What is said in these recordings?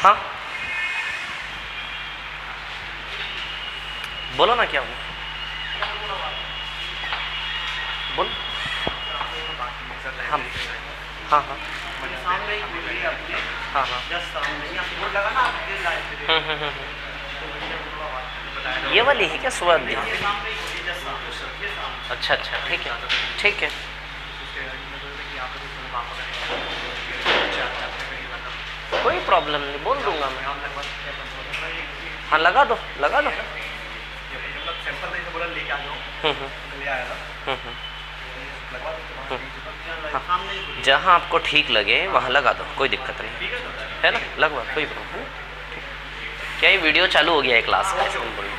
हाँ बोलो ना, क्या हुआ, बोलो। हाँ हाँ हाँ हाँ हाँ ये वाली है क्या सुबह दी? अच्छा अच्छा, ठीक है ठीक है। कोई प्रॉब्लम नहीं, बोल दूंगा मैं। हाँ लगा दो लगा दो। हाँ जहाँ आपको ठीक लगे वहाँ लगा दो, कोई दिक्कत नहीं है ना, लगवा, कोई प्रॉब्लम नहीं। क्या ये वीडियो चालू हो गया है क्लास का, इसमें बोलो।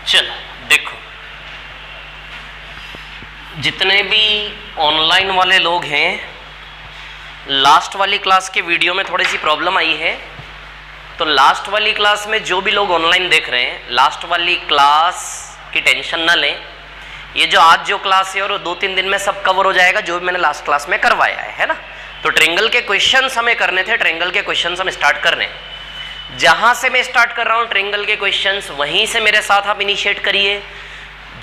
चलो देखो, जितने भी ऑनलाइन वाले लोग हैं, लास्ट वाली क्लास के वीडियो में थोड़ी सी प्रॉब्लम आई है, तो लास्ट वाली क्लास में जो भी लोग ऑनलाइन देख रहे हैं, लास्ट वाली क्लास की टेंशन ना लें। ये जो आज जो क्लास है और 2-3 दिन में सब कवर हो जाएगा, जो भी मैंने लास्ट क्लास में करवाया है ना। तो ट्रायंगल के क्वेश्चंस हमें करने थे, ट्रायंगल के क्वेश्चंस हम स्टार्ट कर रहे हैं। जहां से मैं स्टार्ट कर रहा हूं ट्रायंगल के क्वेश्चंस, वहीं से मेरे साथ आप इनिशिएट करिए।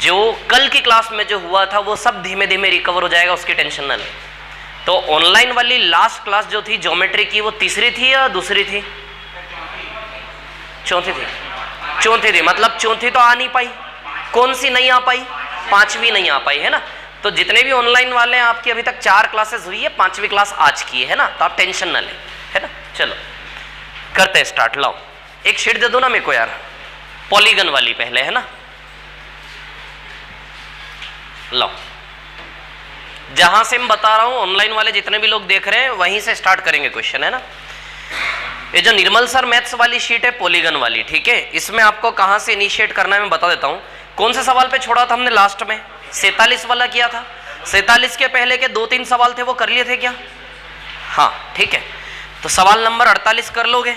जो कल की क्लास में जो हुआ था वो सब धीमे धीमे रिकवर हो जाएगा, उसकी टेंशन ना लें। तो ऑनलाइन वाली लास्ट क्लास जो थी ज्योमेट्री की, वो तीसरी थी या दूसरी थी? चौथी थी। चौथी थी, मतलब चौथी तो आ नहीं पाई। कौन सी नहीं आ पाई? पांचवी नहीं आ पाई, है ना। तो जितने भी ऑनलाइन वाले हैं, आपकी अभी तक 4 क्लासेस हुई है, 5वीं क्लास आज की है ना, तो आप टेंशन ना लें, है ना। चलो करते हैं स्टार्ट। लाओ एक शीट दे दो ना मेरे को यार, पॉलीगन वाली पहले, है ना। लाओ, जहां से मैं बता रहा हूं ऑनलाइन वाले जितने भी लोग देख रहे हैं वहीं से स्टार्ट करेंगे क्वेश्चन, है ना। ये जो निर्मल सर मैथ्स वाली शीट है, पॉलीगन वाली, ठीक है। इसमें आपको कहां से इनिशिएट करना है मैं बता देता हूं। कौन से सवाल पे छोड़ा था हमने लास्ट में? 47 वाला किया था। 47 के पहले के 2-3 सवाल थे, वो कर लिए थे क्या? हाँ ठीक है। तो सवाल नंबर 48 कर लोगे?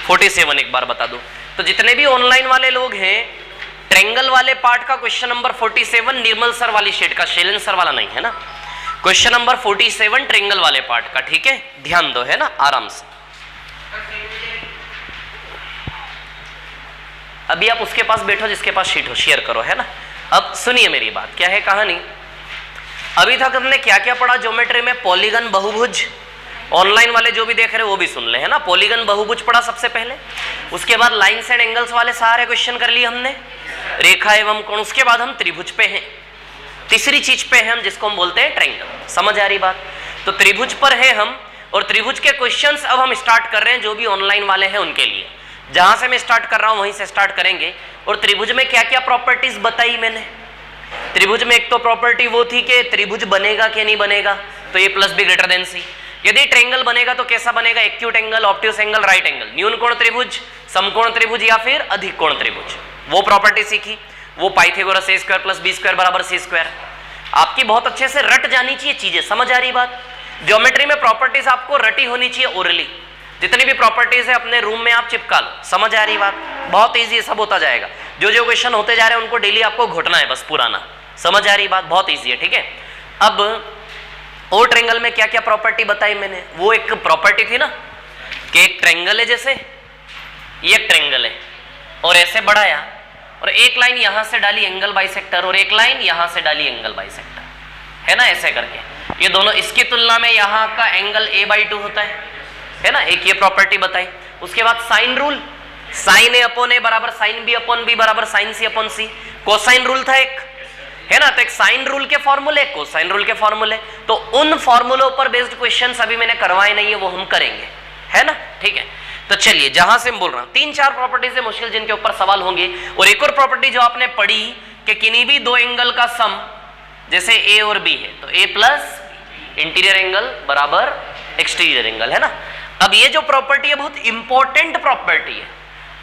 47 एक बार बता दो। तो जितने भी ऑनलाइन वाले लोग हैं, ट्रायंगल वाले पार्ट का क्वेश्चन नंबर 47 निर्मल सर वाली शीट का, शैलेंद्र सर वाला नहीं, है ना। क्वेश्चन नंबर 47 ट्रायंगल वाले पार्ट का, ठीक है। ध्यान दो, है ना, आराम से। अभी आप उसके पास बैठो जिसके पास शीट हो, शेयर करो, है ना। अब सुनिए मेरी बात, क्या है कहानी। अभी तक हमने क्या क्या पढ़ा ज्योमेट्री में? पॉलीगन, बहुभुज। ऑनलाइन वाले जो भी देख रहे हैं वो भी सुन ले, है ना। पॉलीगन, बहुभुज पढ़ा सबसे पहले। उसके बाद लाइन्स एंड एंगल्स वाले सारे क्वेश्चन कर लिए हमने। रेखा एवं कोण। उसके बाद हम त्रिभुज पे हैं। तीसरी चीज पे है हम, जिसको हम बोलते हैं ट्रायंगल। समझ आ रही बात? तो त्रिभुज पर है हम, और त्रिभुज के क्वेश्चंस अब हम स्टार्ट कर रहे हैं, जो भी ऑनलाइन वाले हैं उनके लिए। जहां से मैं स्टार्ट कर रहा हूं वहीं से स्टार्ट करेंगे। और त्रिभुज में क्या क्या प्रॉपर्टीज बताई मैंने? त्रिभुज में एक तो प्रॉपर्टी वो थी कि त्रिभुज बनेगा कि नहीं बनेगा, तो ए प्लस बी ग्रेटर देन सी। यदि ट्रायंगल बनेगा तो कैसा बनेगा? Acute angle, obtuse angle, right angle, न्यून कोण त्रिभुज, समकोण त्रिभुज या फिर अधिक कोण त्रिभुज। वो प्रॉपर्टी सीखी। वो पाइथागोरस ए स्क्वायर प्लस बी स्क्वायर बराबर सी स्क्वायर। आपकी बहुत अच्छे से रट जानी चाहिए चीजें। समझ आ रही बात? ज्योमेट्री में प्रॉपर्टीज आपको रटी होनी चाहिए ओरली। जितनी भी प्रॉपर्टीज है अपने रूम में आप चिपका लो। समझ आ रही बात? बहुत ईजी, सब होता जाएगा। जो जो क्वेश्चन होते जा रहे हैं उनको डेली आपको घोटना है बस, पुराना। समझ आ रही बात? बहुत ईजी है, ठीक है। अब ओ ट्रायंगल में क्या क्या प्रॉपर्टी बताई मैंने? वो एक प्रॉपर्टी थी ना कि एक ट्रायंगल है, जैसे ये एक ट्रायंगल है और ऐसे बढ़ाया और एक लाइन यहां से डाली एंगल बाइसेक्टर, और एक लाइन यहां से डाली एंगल बाइसेक्टर, है ना, ऐसे करके। ये दोनों, इसकी तुलना में यहाँ का एंगल a/2 होता है ना, एक ये प्रॉपर्टी बताई। उसके बाद sine rule, sine a upon a बराबर साइन b अपॉन b बराबर sine c upon c। Cosine rule था एक, है ना, तो एक साइन रूल के फॉर्मूले, कोसाइन रूल के फॉर्मूले, तो उन फॉर्मूलों पर बेस्ड क्वेश्चंस अभी मैंने करवाए नहीं है, वो हम करेंगे, है ना, ठीक है। तो चलिए, जहां से मैं बोल रहा हूं 3-4 प्रॉपर्टीज है मुश्किल जिनके ऊपर सवाल होंगे। और एक और प्रॉपर्टी जो आपने पढ़ी कि किन्हीं भी दो एंगल का सम, जैसे a और b है, तो a प्लस इंटीरियर एंगल बराबर एक्सटीरियर एंगल, है ना। अब ये जो प्रॉपर्टी है बहुत इंपॉर्टेंट प्रॉपर्टी है।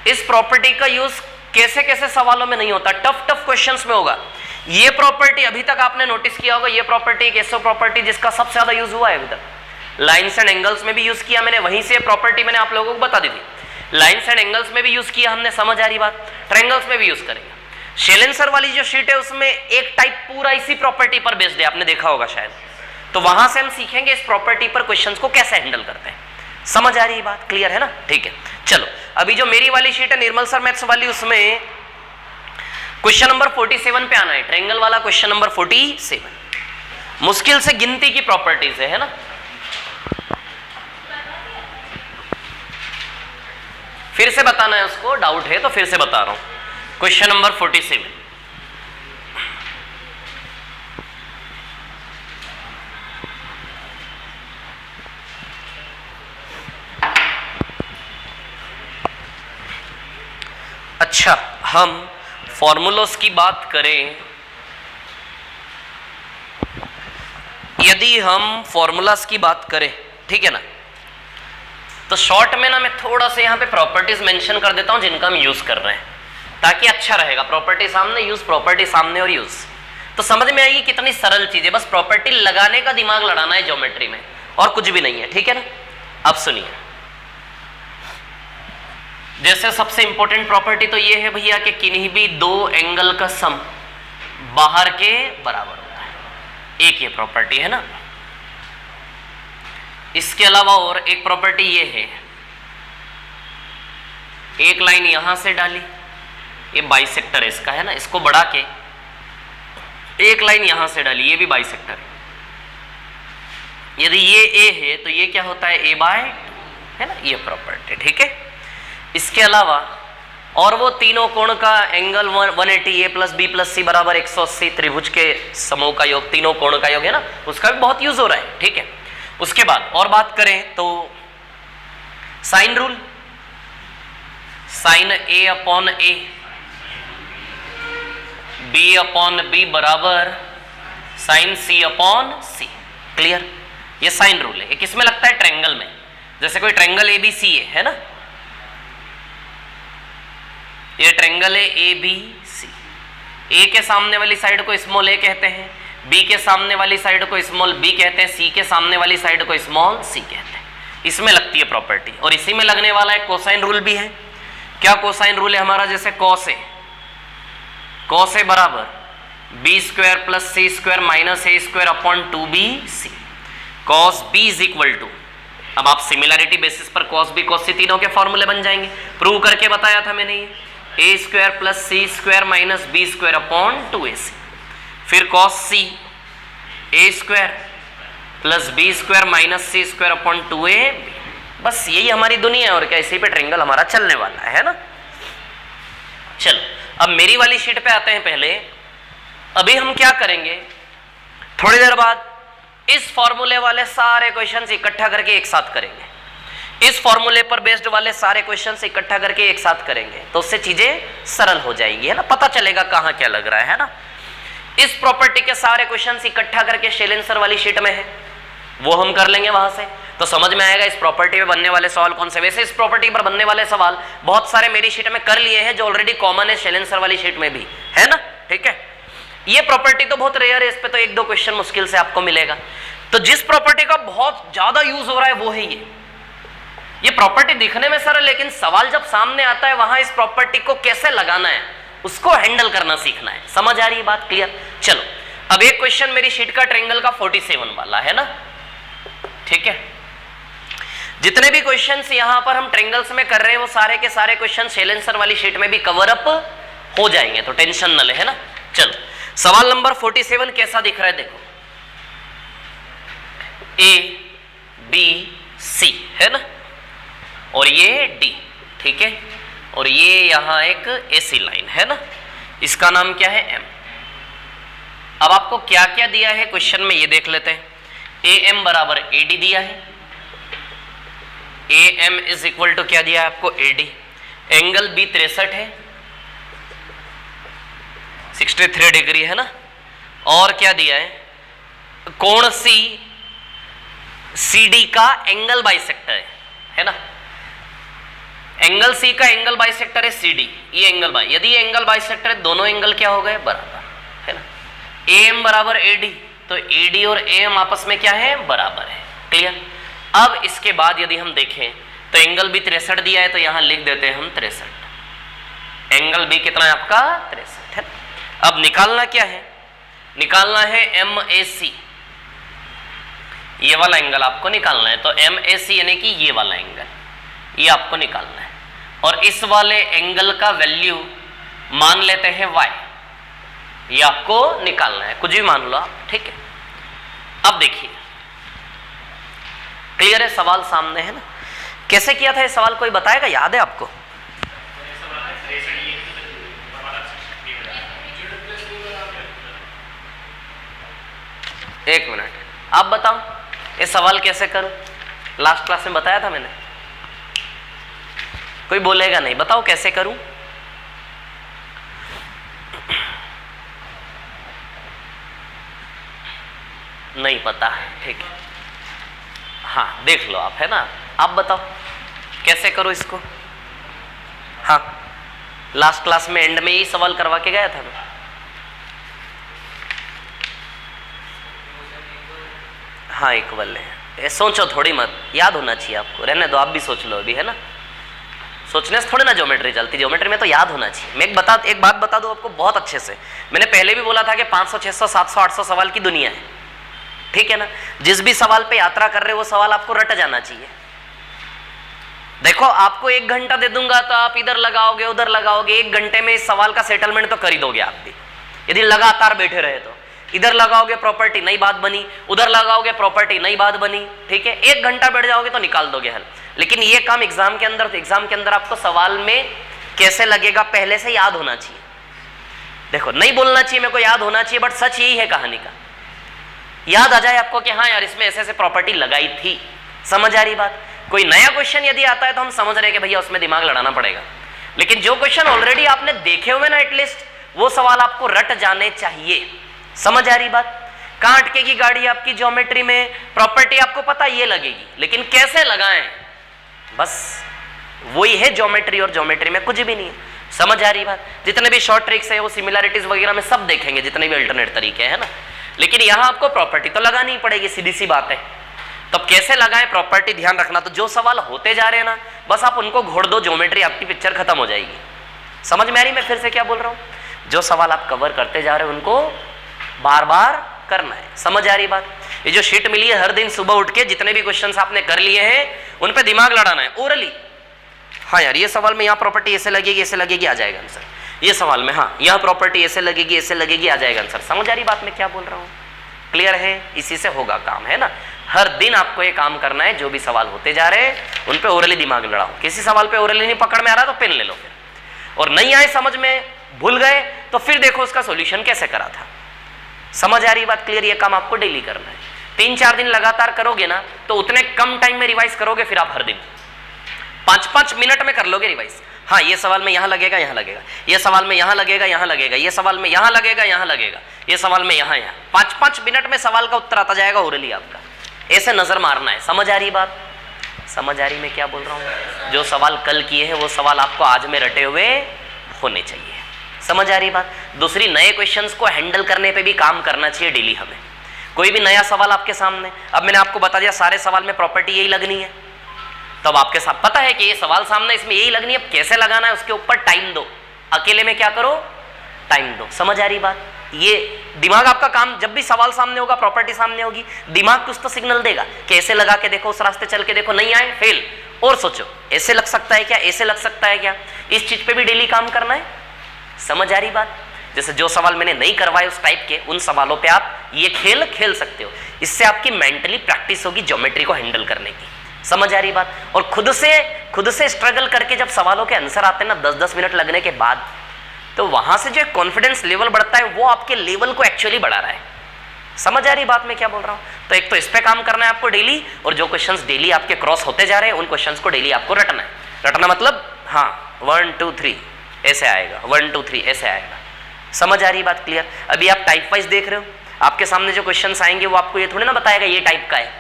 इस प्रॉपर्टी का यूज कैसे कैसे सवालों में नहीं होता, टफ क्वेश्चंस में होगा। ये प्रॉपर्टी अभी तक आपने नोटिस किया होगा, ये प्रॉपर्टी एक ऐसा प्रॉपर्टी जिसका सबसे ज्यादा यूज हुआ है अभी तक। लाइन्स एंड एंगल्स में भी यूज किया मैंने, वहीं से प्रॉपर्टी मैंने आप लोगों को बता दी थी। लाइन्स एंड एंगल्स में भी यूज किया हमने, समझ आ रही बात। ट्रायंगल्स में भी यूज करेंगे। शेलेंसर वाली जो शीट है उसमें एक टाइप पूरा इसी प्रॉपर्टी पर बेस्ड है, आपने देखा होगा शायद। तो वहां से हम सीखेंगे इस प्रॉपर्टी पर क्वेश्चंस को कैसे हैंडल करते हैं। समझ आ रही है बात, क्लियर है ना, ठीक है। चलो, अभी जो मेरी वाली शीट है निर्मल सर मैथ्स वाली, उसमें क्वेश्चन नंबर 47 पे आना है, ट्रायंगल वाला क्वेश्चन नंबर 47। मुश्किल से गिनती की प्रॉपर्टीज है ना। फिर से बताना है उसको, डाउट है तो फिर से बता रहा हूं। क्वेश्चन नंबर 47, अच्छा, हम फॉर्मूलोस की बात करें, यदि हम फॉर्मूलास की बात करें, ठीक है ना, तो शॉर्ट में ना मैं थोड़ा सा यहाँ पे प्रॉपर्टीज मेंशन कर देता हूँ जिनका हम यूज कर रहे हैं, ताकि अच्छा रहेगा। प्रॉपर्टी सामने, यूज, प्रॉपर्टी सामने और यूज, तो समझ में आएगी कितनी सरल चीज है। बस प्रॉपर्टी लगाने का दिमाग लड़ाना है ज्योमेट्री में, और कुछ भी नहीं है, ठीक है ना। अब सुनिए, जैसे सबसे इंपॉर्टेंट प्रॉपर्टी तो ये है भैया कि किन्हीं भी दो एंगल का सम बाहर के बराबर होता है, एक ये प्रॉपर्टी है ना। इसके अलावा और एक प्रॉपर्टी ये है, एक लाइन यहां से डाली, ये बाइसेक्टर है इसका, है ना, इसको बढ़ा के एक लाइन यहां से डाली, ये भी बाइसेक्टर है। यदि ये a है तो ये क्या होता है, a/2, है ना, ये प्रॉपर्टी, ठीक है। इसके अलावा और वो तीनों कोण का angle 180, a plus b plus c बराबर 180, त्रिभुज के समूह का योग, तीनों कोण का योग, है ना, उसका भी बहुत यूज हो रहा है, ठीक है। उसके बाद और बात करें तो sine rule, sine a upon a, b upon b बराबर sine c upon c, clear. ये साइन रूल है, किसमें लगता है, ट्रायंगल में। जैसे कोई ट्रायंगल ABC है ना, ये ट्रायंगल है ABC, A के सामने वाली साइड को स्मॉल a कहते हैं, B के सामने वाली साइड को स्मॉल b कहते हैं, C के सामने वाली साइड को स्मॉल c कहते हैं। इसमें लगती है प्रॉपर्टी, और इसी में लगने वाला एक कोसाइन रूल भी है। क्या कोसाइन रूल है हमारा, जैसे कॉस ए बराबर b² plus c² minus a² upon 2bc, cos b is equal to, अब आप सिमिलैरिटी बेसिस पर कॉस b कॉस c तीनों के फॉर्मूले बन जाएंगे, प्रूव करके बताया था मैंने ये, a² plus c² minus b² upon 2ac। फिर cos c a² plus b² minus c² upon 2ab। बस यही हमारी दुनिया है, और क्या, इसी पे ट्रायंगल हमारा चलने वाला है ना। चलो, अब मेरी वाली शीट पे आते हैं। पहले अभी हम क्या करेंगे, थोड़ी देर बाद इस फॉर्मूले वाले सारे क्वेश्चंस इकट्ठा करके एक साथ करेंगे, इस फॉर्मूले पर बेस्ड वाले सारे क्वेश्चंस इकट्ठा करके एक साथ करेंगे, तो उससे चीजें सरल हो जाएगी, है ना, पता चलेगा कहाँ क्या लग रहा है ना। इस प्रॉपर्टी के सारे क्वेश्चंस इकट्ठा करके शेलेंसर वाली शीट में है, वो हम कर लेंगे वहां से, तो समझ में आएगा इस प्रॉपर्टी पे बनने वाले सवाल कौन से। वैसे इस प्रॉपर्टी पर बनने वाले सवाल बहुत सारे मेरी शीट में कर लिए हैं, जो ऑलरेडी कॉमन है शेलेंसर वाली शीट में भी, है ना, ठीक है। ये प्रॉपर्टी तो बहुत रेयर है, इस पे तो 1-2 क्वेश्चन मुश्किल से आपको मिलेगा। तो जिस प्रॉपर्टी का बहुत ज्यादा यूज हो रहा है वो है ये प्रॉपर्टी दिखने में सरल, लेकिन सवाल जब सामने आता है वहां इस प्रॉपर्टी को कैसे लगाना है, उसको हैंडल करना सीखना है। समझ आ रही है बात, क्लियर। चलो, अब एक क्वेश्चन मेरी शीट का ट्रायंगल का 47 वाला है ना, ठीक है। जितने भी क्वेश्चंस यहां पर हम ट्रायंगल्स में कर रहे हैं वो सारे के सारे क्वेश्चन शेलेंसर वाली शीट में भी कवर अप हो जाएंगे, तो टेंशन न ले, है ना। चलो, सवाल नंबर 47 कैसा दिख रहा है देखो। ए बी सी है ना, और ये डी, ठीक है, और ये यहां एक ऐसी लाइन है ना, इसका नाम क्या है एम। अब आपको क्या क्या दिया है क्वेश्चन में ये देख लेते हैं। ए एम बराबर ए डी दिया है, A M is equal to क्या दिया है आपको ए डी। एंगल बी 63 है, 63 डिग्री है ना, और क्या दिया है, कोण सी सी डी का एंगल बाइसेक्टर है ना, एंगल सी का एंगल बाइसेक्टर है सी डी, ये एंगल बाई, यदि ये एंगल बाइसेक्टर है दोनों एंगल क्या हो गए बराबर है ना। ए एम बराबर ए डी, तो ए डी और ए एम आपस में क्या है बराबर है, क्लियर। अब इसके बाद यदि हम देखें तो एंगल बी 63 दिया है, तो यहां लिख देते हैं हम 63, एंगल बी कितना है आपका 63 है। अब निकालना क्या है, निकालना है एम ए सी, ये वाला एंगल आपको निकालना है, तो एम ए सी यानी कि ये वाला एंगल, ये आपको निकालना है, और इस वाले एंगल का वैल्यू मान लेते हैं y, ये आपको निकालना है, कुछ भी मान लो आप, ठीक है। अब देखिए क्लियर है, सवाल सामने है ना। कैसे किया था ये सवाल, कोई बताएगा, याद है आपको? एक मिनट, आप बताओ ये सवाल कैसे करूं, लास्ट क्लास में बताया था मैंने, कोई बोलेगा नहीं, बताओ कैसे करूं। नहीं पता, ठीक है, हाँ देख लो आप, है ना, आप बताओ कैसे करो इसको। हाँ लास्ट क्लास में एंड में यही सवाल करवा के गया था मैं। हाँ इक्वल है, सोचो थोड़ी मत, याद होना चाहिए आपको, रहने दो, आप भी सोच लो अभी, है ना, सोचने से थोड़ी ना ज्योमेट्री चलती, ज्योमेट्री में तो याद होना चाहिए। मैं एक बात बता दूं आपको बहुत अच्छे से, मैंने पहले भी बोला था कि 500 600 700 800 सवाल की दुनिया है, ठीक है ना। जिस भी सवाल पे यात्रा कर रहे हो वो सवाल आपको रट जाना चाहिए। देखो आपको 1 घंटा दे दूंगा तो आप इधर लगाओगे उधर लगाओगे, 1 घंटे में इस सवाल का सेटलमेंट तो कर ही दोगे आप भी, यदि लगातार बैठे रहे तो। इधर लगाओगे प्रॉपर्टी नई बात बनी, उधर लगाओगे प्रॉपर्टी नई बात बनी, ठीक है, 1 घंटा बैठ जाओगे तो निकाल दोगे हल। लेकिन ये काम एग्जाम के अंदर आपको सवाल में कैसे लगेगा पहले से याद होना चाहिए। देखो नहीं बोलना चाहिए मेरे को, याद होना चाहिए, बट सच यही है कहानी का, याद आ जाए आपको कि हाँ यार इसमें ऐसे ऐसे प्रॉपर्टी लगाई थी। समझ आ रही बात? कोई नया क्वेश्चन यदि आता है तो हम समझ रहे हैं कि भैया उसमें दिमाग लड़ाना पड़ेगा, लेकिन जो क्वेश्चन ऑलरेडी आपने देखे हुए ना एटलीस्ट, वो सवाल आपको रट जाने चाहिए। समझ आ रही बात? कहां अटकेगी गाड़ी आपकी ज्योमेट्री में, प्रॉपर्टी आपको पता ये लगेगी, लेकिन कैसे लगाएं बस वही है ज्योमेट्री, और ज्योमेट्री में कुछ भी नहीं है। समझ आ रही बात? जितने भी शॉर्ट ट्रिक्स है वो सिमिलरिटीज वगैरह में सब देखेंगे, जितने भी अल्टरनेट तरीके हैं ना, लेकिन यहां आपको प्रॉपर्टी तो लगानी ही पड़ेगी, सीधी सी बात है। तो कैसे लगाएं प्रॉपर्टी ध्यान रखना। तो जो सवाल होते जा रहे हैं ना बस आप उनको घोड़ दो, ज्योमेट्री आपकी पिक्चर खत्म हो जाएगी। समझ में आ रही मैं फिर से क्या बोल रहा हूं? जो सवाल आप कवर करते जा रहे हो उनको बार बार करना है। समझ आ रही बात? ये जो शीट मिली है हर दिन सुबह उठ के जितने भी क्वेश्चंस आपने कर लिए हैं उन पे दिमाग लड़ाना है ओरली। हाँ यार ये सवाल में यहाँ प्रॉपर्टी ऐसे लगेगी आ जाएगा आंसर। ये सवाल में हाँ यहाँ प्रॉपर्टी ऐसे लगेगी आ जाएगा आंसर। समझ आ रही बात मैं क्या बोल रहा हूँ? क्लियर है? इसी से होगा काम, है ना। हर दिन आपको ये काम करना है, जो भी सवाल होते जा रहे हैं उन पे ओरली दिमाग लड़ाओ। किसी सवाल पे ओरली नहीं पकड़ में आ रहा तो पेन ले लो फिर, और नहीं आए समझ में, भूल गए तो फिर देखो उसका सॉल्यूशन कैसे करा था। समझ आ रही बात? क्लियर? ये काम आपको डेली करना है। 3-4 दिन लगातार करोगे ना तो उतने कम टाइम में रिवाइज करोगे, फिर आप हर दिन 5-5 मिनट में कर लोगे रिवाइज। हाँ ये सवाल में यहाँ लगेगा, ये सवाल में यहाँ लगेगा, ये सवाल में यहाँ लगेगा, ये सवाल में यहाँ 5-5 मिनट में सवाल का उत्तर आता जाएगा ओरली आपका। ऐसे नजर मारना है। समझ आ रही बात? समझ आ रही मैं क्या बोल रहा हूँ? जो सवाल कल किए हैं वो सवाल आपको आज में रटे हुए होने चाहिए। समझ आ रही बात? दूसरी, नए क्वेश्चंस को हैंडल करने पे भी काम करना चाहिए डेली हमें। कोई भी नया सवाल आपके सामने, अब मैंने आपको बता दिया सारे सवाल में प्रॉपर्टी यही लगनी है, तो अब आपके साथ पता है कि ये सवाल सामने इसमें यही लगनी है, अब कैसे लगाना है उसके ऊपर टाइम दो। अकेले में क्या करो? टाइम दो। समझ आ रही बात? ये दिमाग आपका काम, जब भी सवाल सामने होगा, प्रॉपर्टी सामने होगी, दिमाग कुछ तो सिग्नल देगा कि ऐसे लगा के देखो, उस रास्ते चल के देखो, नहीं आए फेल, और सोचो ऐसे लग सकता है क्या, ऐसे लग सकता है क्या। इस चीज पे भी डेली काम करना है। समझ आ रही बात? जैसे जो सवाल मैंने नहीं करवाए उस टाइप के, उन सवालों पे आप ये खेल खेल सकते हो। इससे आपकी मेंटली प्रैक्टिस होगी ज्योमेट्री को हैंडल करने की। समझ आ रही बात? और खुद से स्ट्रगल करके जब सवालों के आंसर आते हैं ना 10-10 मिनट लगने के बाद, तो वहां से जो कॉन्फिडेंस लेवल बढ़ता है वो आपके लेवल को एक्चुअली बढ़ा रहा है। समझ आ रही बात मैं क्या बोल रहा हूं? तो एक तो इस पे काम करना है आपको डेली, और जो क्वेश्चंस डेली आपके क्रॉस होते जा रहे हैं उन क्वेश्चंस को डेली आपको रटना है। रटना मतलब हाँ 1 2 3 ऐसे आएगा, 1 2 3 ऐसे आएगा। समझ आ रही बात? क्लियर? अभी आप टाइप वाइज देख रहे हो, आपके सामने जो क्वेश्चंस आएंगे वो आपको ये थोड़ी ना बताएगा ये टाइप का है,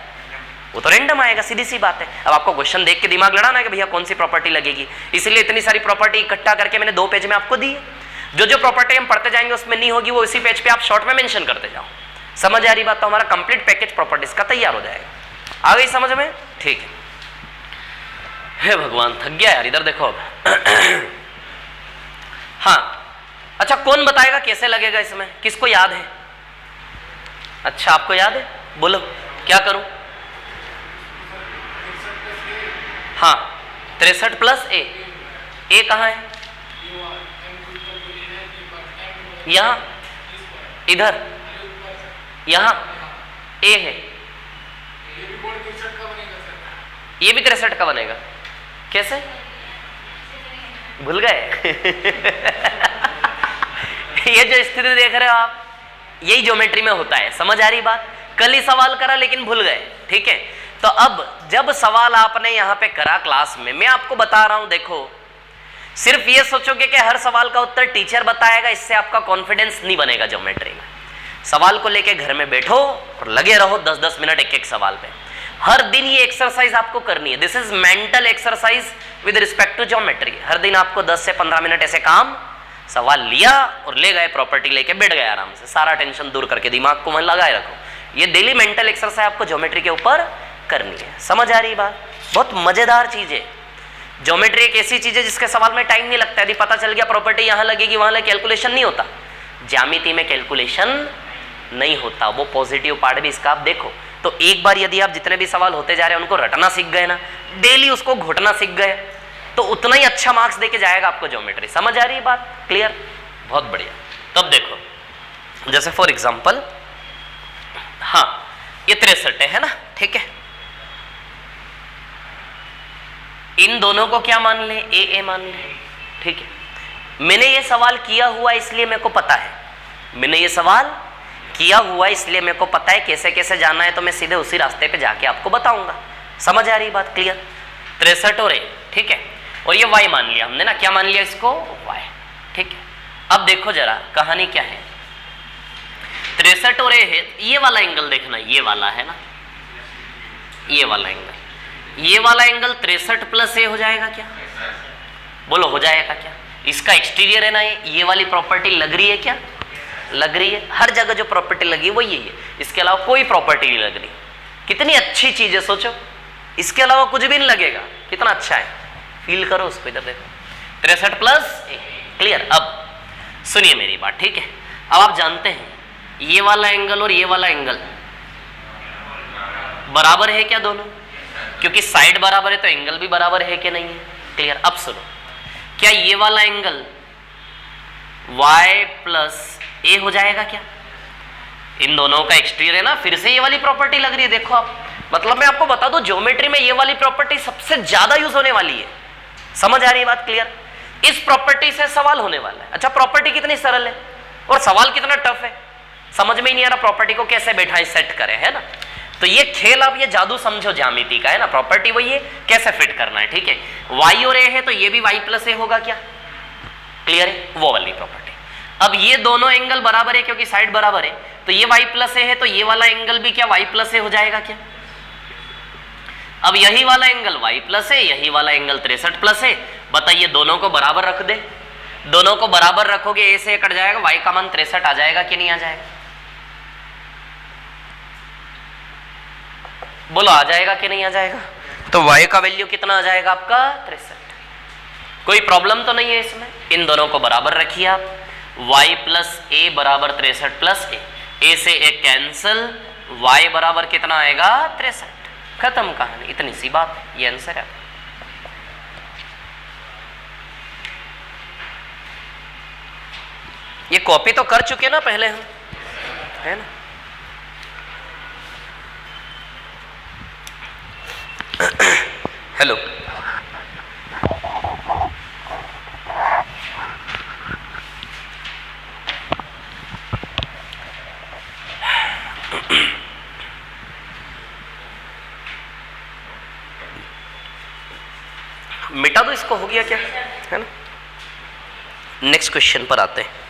वो तो रैंडम आएगा, सीधी सी बात है। अब आपको क्वेश्चन देख के दिमाग लड़ाना है कि भैया कौन सी प्रॉपर्टी लगेगी, इसलिए इतनी सारी प्रॉपर्टी इकट्ठा करके मैंने 2 पेज में आपको दी है। जो प्रॉपर्टी हम पढ़ते जाएंगे उसमें नहीं होगी वो इसी पेज पे आप शॉर्ट में मेंशन करते जाओ। समझ आ रही बात? तो हमारा कंप्लीट पैकेज प्रॉपर्टीज का तैयार हो जाएगा। आ गई समझ में? ठीक है। हे भगवान, थक गया यार, इधर देखो अब। हाँ अच्छा, कौन बताएगा कैसे लगेगा इसमें? किसको याद है? अच्छा आपको याद है, बोलो क्या करूं? हाँ 63 प्लस ए कहाँ है? यहां, इधर, यहां ए है, ये भी 63 का बनेगा। कैसे भूल गए? ये जो स्थिति देख रहे हो आप, यही ज्योमेट्री में होता है। समझ आ रही बात? कल ही सवाल करा लेकिन भूल गए, ठीक है? तो अब जब सवाल आपने यहां पे करा क्लास में, मैं आपको बता रहा हूं, देखो सिर्फ ये सोचोगे कि हर सवाल का उत्तर टीचर बताएगा, इससे आपका कॉन्फिडेंस नहीं बनेगा ज्योमेट्री में। सवाल को लेके घर में बैठो और लगे रहो 10-10 मिनट एक सवाल पे। हर दिन ये एक्सरसाइज आपको करनी है। This is mental exercise with respect to geometry. हर दिन आपको 10 से 15 मिनट ऐसे काम, सवाल लिया और ले गए, प्रॉपर्टी लेके बैठ गए आराम से, सारा टेंशन दूर करके दिमाग को वहीं लगाए रखो। ये डेली मेंटल एक्सरसाइज आपको ज्योमेट्री के ऊपर करनी है। समझ आ रही बात? बहुत मजेदार चीज है ज्योमेट्री। एक ऐसी चीज है जिसके सवाल में टाइम नहीं लगता। यदि पता चल गया प्रॉपर्टी यहां लगेगी वहां लगे, कैलकुलेशन नहीं होता। ज्यामिति में कैलकुलेशन नहीं होता, वो पॉजिटिव पार्ट भी इसका आप देखो। तो एक बार यदि आप जितने भी सवाल होते जा रहे हैं उनको रटना सीख गए ना, डेली उसको घोटना सीख गए, तो उतना ही अच्छा मार्क्स देके जाएगा आपको ज्योमेट्री। समझ आ रही है बात? क्लियर? बहुत बढ़िया। तब देखो जैसे फॉर एग्जांपल, हाँ ये 63 है ना, ठीक है? इन दोनों को क्या मान ले? ए मान ले, ठीक है? मैंने ये सवाल किया हुआ इसलिए मेरे को पता है, मैंने ये सवाल किया हुआ इसलिए मेरे को पता है कैसे कैसे जाना है, तो मैं सीधे उसी रास्ते पे जाके आपको बताऊंगा। समझ आ रही बात? क्लियर? 63 और ए, ठीक है? और ये y मान लिया हमने ना, क्या मान लिया इसको? y, ठीक है? अब देखो जरा कहानी क्या है। 63 और ए है, ये वाला एंगल देखना, ये वाला है ना, ये वाला एंगल, ये वाला एंगल 63 प्लस ए हो जाएगा क्या? बोलो हो जाएगा क्या? इसका एक्सटीरियर है ना, ये वाली प्रॉपर्टी लग रही है क्या? लग रही है। हर जगह जो प्रॉपर्टी लगी वो यही है, इसके अलावा कोई प्रॉपर्टी नहीं लग रही। कितनी अच्छी चीज है, सोचो, इसके अलावा कुछ भी नहीं लगेगा। कितना अच्छा है, फील करो उसको। इधर देखो 63 प्लस ए, क्लियर? अब सुनिए मेरी बात, ठीक है? अब आप जानते हैं ये वाला एंगल और ये वाला एंगल बराबर है क्या दोनों? क्योंकि साइड बराबर है तो एंगल भी बराबर है कि नहीं है? क्लियर? अब सुनो, क्या ये वाला एंगल y प्लस ए हो जाएगा क्या? इन दोनों का एक्सटीरियर है ना, फिर से ये वाली प्रॉपर्टी लग रही है। देखो आप, मतलब मैं आपको बता दूं ज्योमेट्री में ये वाली प्रॉपर्टी सबसे ज्यादा यूज होने वाली है। समझ आ रही है बात? क्लियर? इस प्रॉपर्टी से सवाल होने वाला है। अच्छा, प्रॉपर्टी कितनी सरल है और सवाल कितना टफ है, समझ में ही नहीं आ रहा प्रॉपर्टी को कैसे बैठाएं, सेट करें, है ना? तो ये खेल आप, ये जादू समझो ज्यामिति का, है ना? प्रॉपर्टी वही है, कैसे फिट करना है, ठीक है? y और a है तो ये भी y प्लस ए होगा क्या? क्लियर है? वो वाली प्रॉपर्टी। अब ये दोनों एंगल बराबर है क्योंकि साइड बराबर है, तो ये y प्लस ए है तो ये वाला एंगल भी क्या y प्लस ए हो जाएगा क्या? अब यही वाला एंगल y प्लस है, यही वाला एंगल 63 प्लस है। बताइए, दोनों को बराबर रख दे। दोनों को बराबर रखोगे, ए से कट जाएगा, y का मान 63 आ जाएगा कि नहीं आ जाएगा? बोलो आ जाएगा कि नहीं आ जाएगा? तो y का वैल्यू कितना आ जाएगा आपका? 63। कोई प्रॉब्लम तो नहीं है इसमें? इन दोनों को बराबर रखिए आप, y प्लस ए बराबर 63 प्लस ए से ए कैंसिल, y बराबर कितना आएगा? 63। खत्म कहानी, इतनी सी बात, ये आंसर है। ये कॉपी तो कर चुके ना पहले हम, है ना? हेलो, मिटा दो इसको, हो गया क्या, है ना। नेक्स्ट क्वेश्चन पर आते हैं।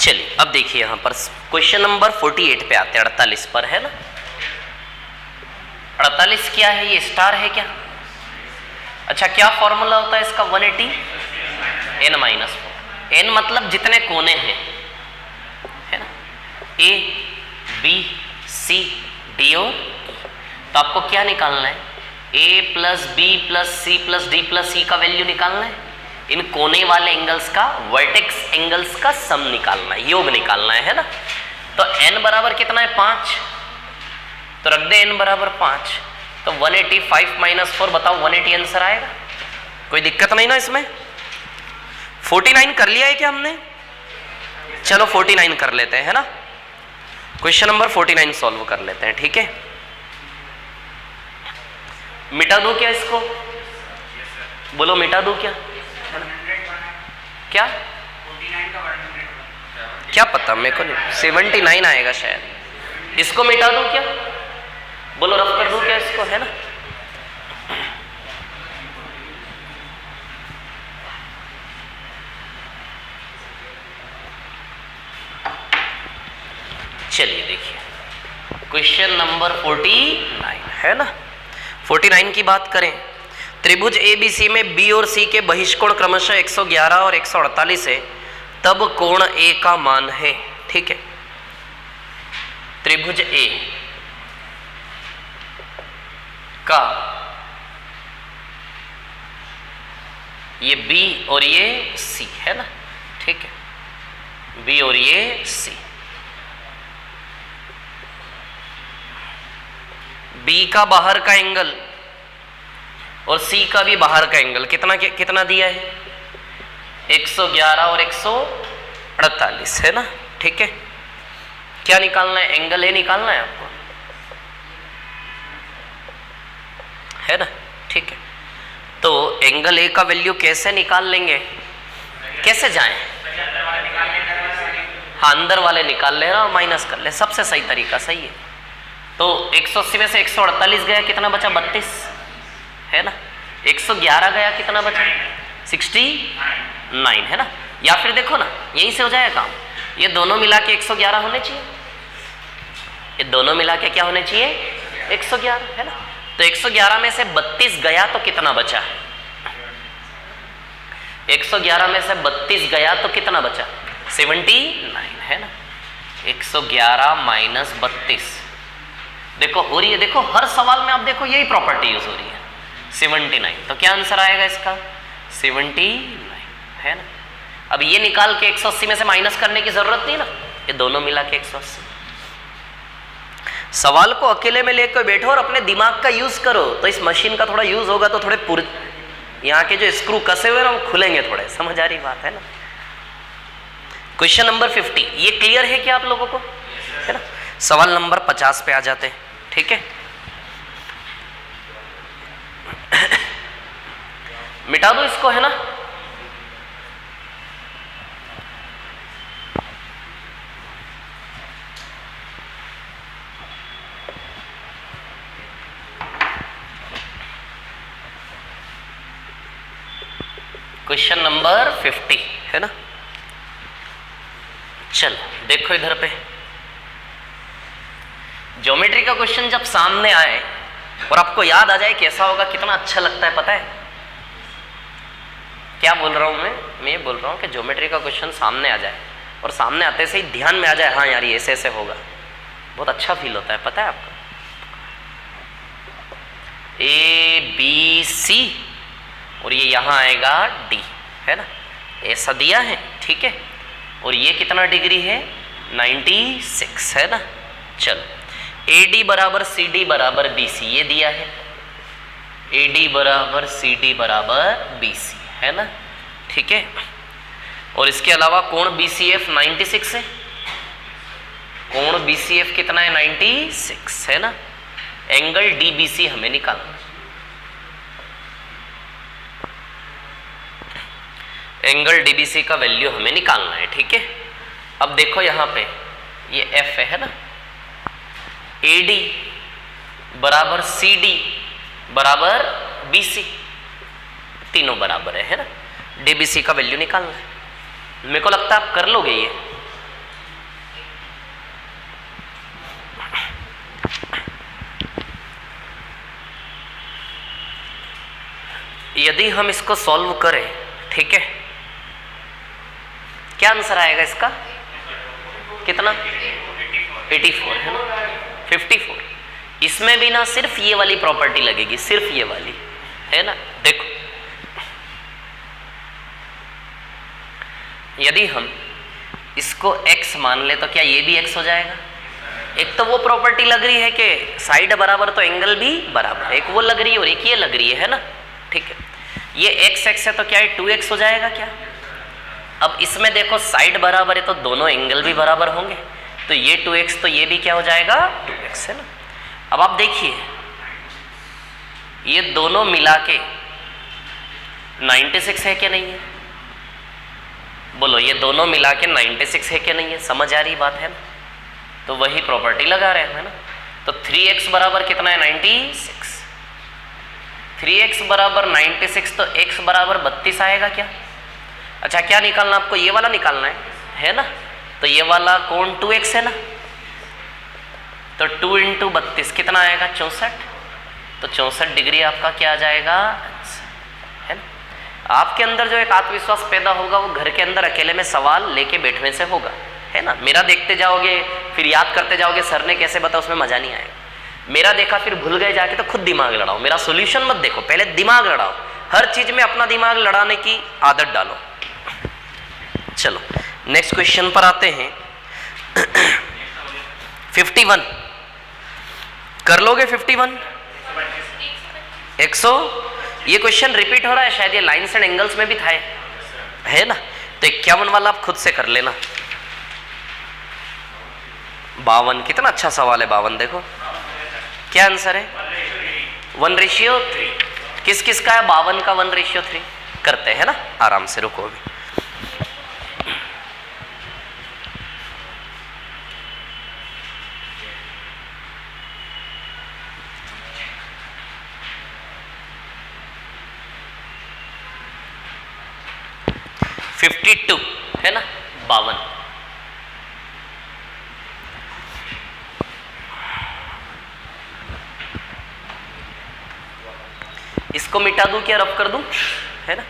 चलिए अब देखिए यहां पर क्वेश्चन नंबर 48 पे आते हैं, 48 पर, है ना। 48 क्या है, ये स्टार है क्या? अच्छा, क्या फॉर्मूला होता है इसका? 180 n-4। n मतलब जितने कोने हैं, है ना, a b c d और तो आपको क्या निकालना है? a plus b plus c plus d plus e का वैल्यू निकालना है। इन कोने वाले एंगल्स का, वर्टेक्स एंगल्स का सम निकालना है, योग निकालना है ना। तो n बराबर कितना है? 5। तो रख दे n बराबर 5। तो 185 माइनस 4, बताओ 180 आंसर आएगा? कोई दिक्कत नहीं ना इसमें? 49 कर लिया है क्या हमने? चलो 49 कर लेते हैं, है ना। क्वेश्चन नंबर 49 सॉल्व कर लेते हैं, ठीक है। मिटा दो क्या इसको? बोलो मिटा दो क्या? क्या? क्या पता मेरे को नहीं, 79 आएगा शायद। इसको मिटा दूं क्या? बोलो रफ कर दूं क्या इसको, है ना। चलिए देखिए क्वेश्चन नंबर 49, है ना। 49 की बात करें, त्रिभुज ABC में B और C के बहिष्कोण क्रमशः 111 और 148 है, तब कोण A का मान है, ठीक है। त्रिभुज A का ये B और ये C है ना, ठीक है, B और ये C। B का बाहर का एंगल और C का भी बाहर का एंगल कितना दिया है? 111 और 148, है ना, ठीक है। क्या निकालना है? एंगल A निकालना है आपको, है ना, ठीक है। तो एंगल A का वैल्यू कैसे निकाल लेंगे? कैसे जाएं? हाँ, अंदर वाले निकाल लेना और माइनस कर ले, सबसे सही तरीका, सही है। तो 180 में से 148 गया, कितना बचा? 32, है ना। 111 गया, कितना बचा? 69, है ना। या फिर देखो ना, यहीं से हो जाएगा काम। ये दोनों मिला के 111 होने चाहिए, ये दोनों मिला के क्या होने चाहिए? 111, है ना। तो 111 में से 32 गया तो कितना बचा? 111 में से 32 गया तो कितना बचा? 79, है ना। 111 माइनस 32, देखो हो रही है, देखो हर सवाल में आप देखो यही प्रॉपर्टी यूज हो रही है, 79। तो क्या आंसर आएगा इसका? 79, है ना। अब ये निकाल के 180 में से माइनस करने की जरूरत नहीं ना, ये दोनों मिला के 180। सवाल को अकेले में लेकर बैठो और अपने दिमाग का यूज करो, तो इस मशीन का थोड़ा यूज होगा तो थोड़े यहाँ के जो स्क्रू कसे हुए ना वो खुलेंगे थोड़े, समझ आ रही बात, है ना। क्वेश्चन नंबर 50, ये क्लियर है क्या आप लोगों को, है ना। सवाल नंबर 50 पे आ जाते हैं, ठीक है। मिटा दो इसको, है ना। क्वेश्चन नंबर 50, है ना। चल देखो इधर पे, ज्योमेट्री का क्वेश्चन जब सामने आए और आपको याद आ जाए कैसा होगा, कितना अच्छा लगता है, पता है क्या बोल रहा हूं मैं ये बोल रहा हूं कि ज्योमेट्री का क्वेश्चन सामने आ जाए और सामने आते से ही ध्यान में आ जाए, हाँ यार ये ऐसे ऐसे होगा, बहुत अच्छा फील होता है, पता है आपको। ABC और ये यहाँ आएगा D, है ना, ऐसा दिया है, ठीक है। और ये कितना डिग्री है, 96, है ना। चलो AD बराबर CD बराबर BC ये दिया है, AD बराबर CD बराबर BC, है ना, ठीक है। और इसके अलावा कोण BCF 96 है, कोण BCF कितना है, 96, है ना। एंगल DBC हमें निकालना, एंगल DBC का वैल्यू हमें निकालना है, ठीक है। अब देखो यहाँ पे ये F है ना, AD बराबर CD बराबर BC, तीनों बराबर है ना। DBC का वैल्यू निकालना है, मेरे को लगता है आप कर लोगे ये। यदि हम इसको सॉल्व करें, ठीक है, क्या आंसर आएगा इसका, कितना, 84, है ना, 54। इसमें भी ना सिर्फ ये वाली प्रॉपर्टी लगेगी, सिर्फ ये वाली, है ना। देखो यदि हम इसको x मान ले तो क्या ये भी x हो जाएगा। एक तो वो प्रॉपर्टी लग रही है कि साइड बराबर तो एंगल भी बराबर, एक वो लग रही है और एक ये लग रही है ना, ठीक है। ये x है तो क्या है 2x हो जाएगा क्या। अब इसमें देखो साइड बराबर है तो दोनों एंगल भी बराबर होंगे, तो ये 2x तो ये भी क्या हो जाएगा 2x, है ना। अब आप देखिए ये दोनों मिला के 96 है क्या नहीं है, बोलो ये दोनों मिला के 96 है क्या नहीं है, समझ आ रही बात है ना। तो वही प्रॉपर्टी लगा रहे हैं, है ना। तो 3x बराबर कितना है 96, 3x बराबर 96 तो x बराबर 32 आएगा क्या। अच्छा क्या निकालना आपको, ये वाला निकालना है ना। तो ये वाला कोण 2x है ना, तो 2 इंटू 32 कितना आएगा 64, तो 64 डिग्री आपका क्या आ जाएगा, है ना। आपके अंदर जो एक आत्मविश्वास पैदा होगा वो घर के अंदर अकेले में सवाल लेके बैठने से होगा, है ना। मेरा देखते जाओगे फिर याद करते जाओगे सर ने कैसे बताया, उसमें मजा नहीं आएगा। मेरा देखा फिर भूल गए जाके तो खुद दिमाग लड़ाओ, मेरा सॉल्यूशन मत देखो, पहले दिमाग लड़ाओ, हर चीज में अपना दिमाग लड़ाने की आदत डालो। चलो नेक्स्ट क्वेश्चन पर आते हैं। 51 कर लोगे, 51 100। ये क्वेश्चन रिपीट हो रहा है शायद, ये लाइन्स एंड एंगल्स में भी था, है ना। तो 51 वाला आप खुद से कर लेना। 52 कितना अच्छा सवाल है, 52 देखो क्या आंसर है 1:3। किस किस का है 52 का 1:3, करते हैं ना आराम से, रुको अभी। $52 है ना, 52। इसको मिटा दूं क्या रफ कर दूं, है ना।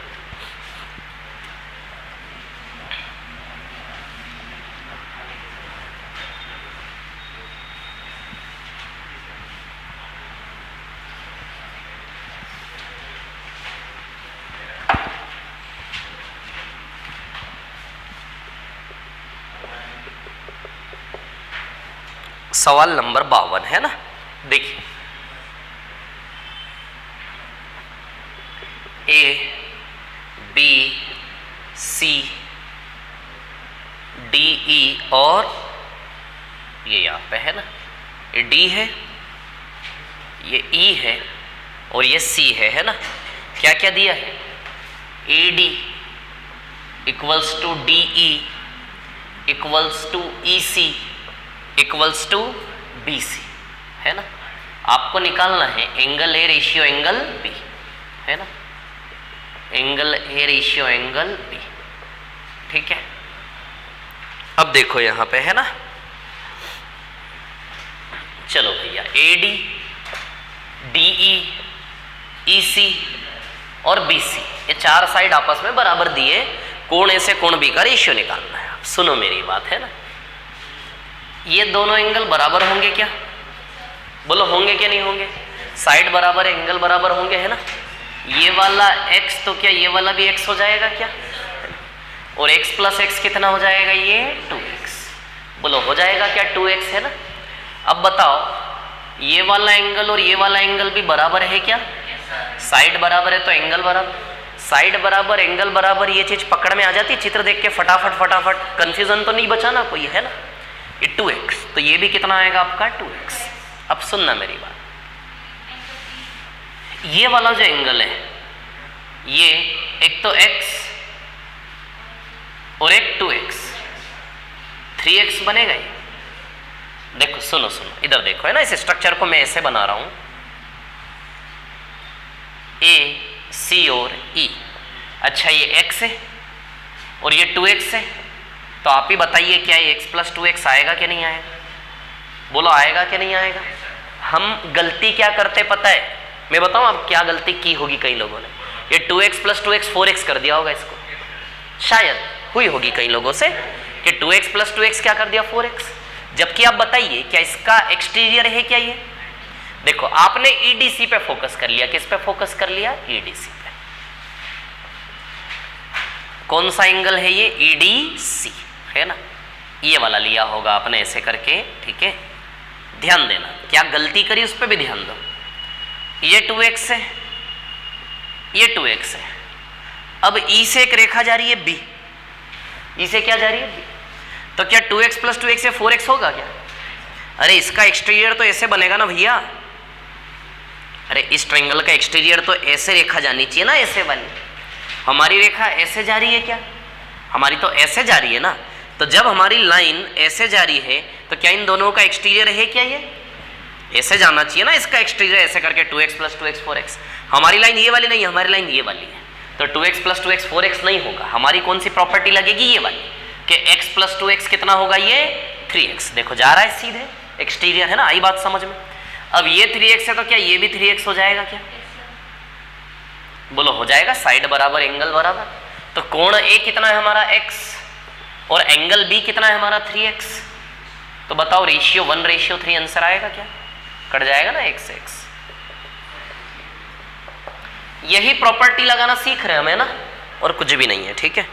सवाल नंबर 52 है ना। देखिए A B C D E और ये यहाँ पे है ना, ये D है, ये E है और ये C है ना। क्या क्या दिया है, AD equals to DE equals to EC equals to BC, है ना। आपको निकालना है angle A ratio angle B, है ना, angle A ratio angle B, ठीक है। अब देखो यहाँ पे है ना, चलो भैया AD DE EC और BC ये चार साइड आपस में बराबर दिए, कोण A से कोण B का रेशियो निकालना है। आप सुनो मेरी बात, है ना। ये दोनों एंगल बराबर होंगे क्या? बोलो होंगे क्या नहीं होंगे? साइड बराबर है, एंगल बराबर होंगे, है ना? ये वाला x तो क्या ये वाला भी x हो जाएगा क्या? और x प्लस x कितना हो जाएगा? ये 2x। बोलो हो जाएगा क्या? 2x, है ना? अब बताओ ये वाला एंगल और ये वाला एंगल भी बराबर है क्या? साइड बराबर है तो एंगल बराबर, साइड बराबर एंगल बराबर, ये चीज पकड़ में आ जाती है चित्र देख के फटाफट फटाफट, कंफ्यूजन तो नहीं बचा ना कोई, है ना? ये 2x, तो ये भी कितना आएगा आपका? 2x। अब सुनना मेरी बात, ये वाला जो एंगल है ये एक तो x और एक 2x, 3x बनेगा ये। देखो सुनो सुनो इधर देखो, है ना? इस स्ट्रक्चर को मैं ऐसे बना रहा हूं, A, C और E। अच्छा ये x है और ये 2x है, तो आप ही बताइए क्या ये x प्लस 2x आएगा कि नहीं आएगा? बोलो आएगा कि नहीं आएगा? हम गलती क्या करते पता है? मैं बताऊं आप क्या गलती की होगी कई लोगों ने? ये 2x प्लस 2x 4x कर दिया होगा इसको, शायद हुई होगी कई लोगों से कि 2x प्लस 2x क्या कर दिया? 4x। जबकि आप बताइए क्या इसका एक्सटीरियर है क्या ये? देखो आपने EDC पे फोकस कर लिया, किस पे फोकस कर लिया? EDC पे। कौन सा एंगल है ये? EDC, है ना? ये वाला लिया होगा आपने ऐसे करके, ठीक है? ध्यान देना क्या गलती करी उस पर भी ध्यान दो। ये 2x है, ये 2x है। अब E से एक रेखा जा रही है B, E से क्या जा रही है? B। तो क्या 2x प्लस 2x से 4x होगा क्या? अरे इसका एक्सटीरियर तो ऐसे बनेगा ना भैया। अरे इस ट्रायंगल का एक्सटीरियर तो ऐसे रेखा जानी चाहिए ना, ऐसे वाली। हमारी रेखा ऐसे जा रही है क्या? हमारी तो ऐसे जा रही है ना। तो जब हमारी लाइन ऐसे जा रही है तो क्या इन दोनों का एक्सटीरियर है क्या? ये ऐसे जाना चाहिए ना इसका एक्सटीरियर, ऐसे करके 2x प्लस 2x 4x। हमारी लाइन ये वाली नहीं है, हमारी लाइन ये वाली है, तो 2x प्लस 2x 4x नहीं होगा। हमारी कौन सी प्रॉपर्टी लगेगी? ये वाली कि x प्लस 2x कितना होगा? ये 3x। देखो जा रहा है सीधे, एक्सटीरियर है ना, आई बात समझ में? अब ये 3x है तो क्या ये भी 3x हो जाएगा क्या? बोलो हो जाएगा, साइड बराबर एंगल बराबर। तो कोण A कितना है हमारा? x, और एंगल B कितना है हमारा? 3x। तो बताओ रेशियो 1:3 आंसर आएगा क्या? कट जाएगा ना x से x। यही प्रॉपर्टी लगाना सीख रहे हैं हमें ना, और कुछ भी नहीं है, ठीक है?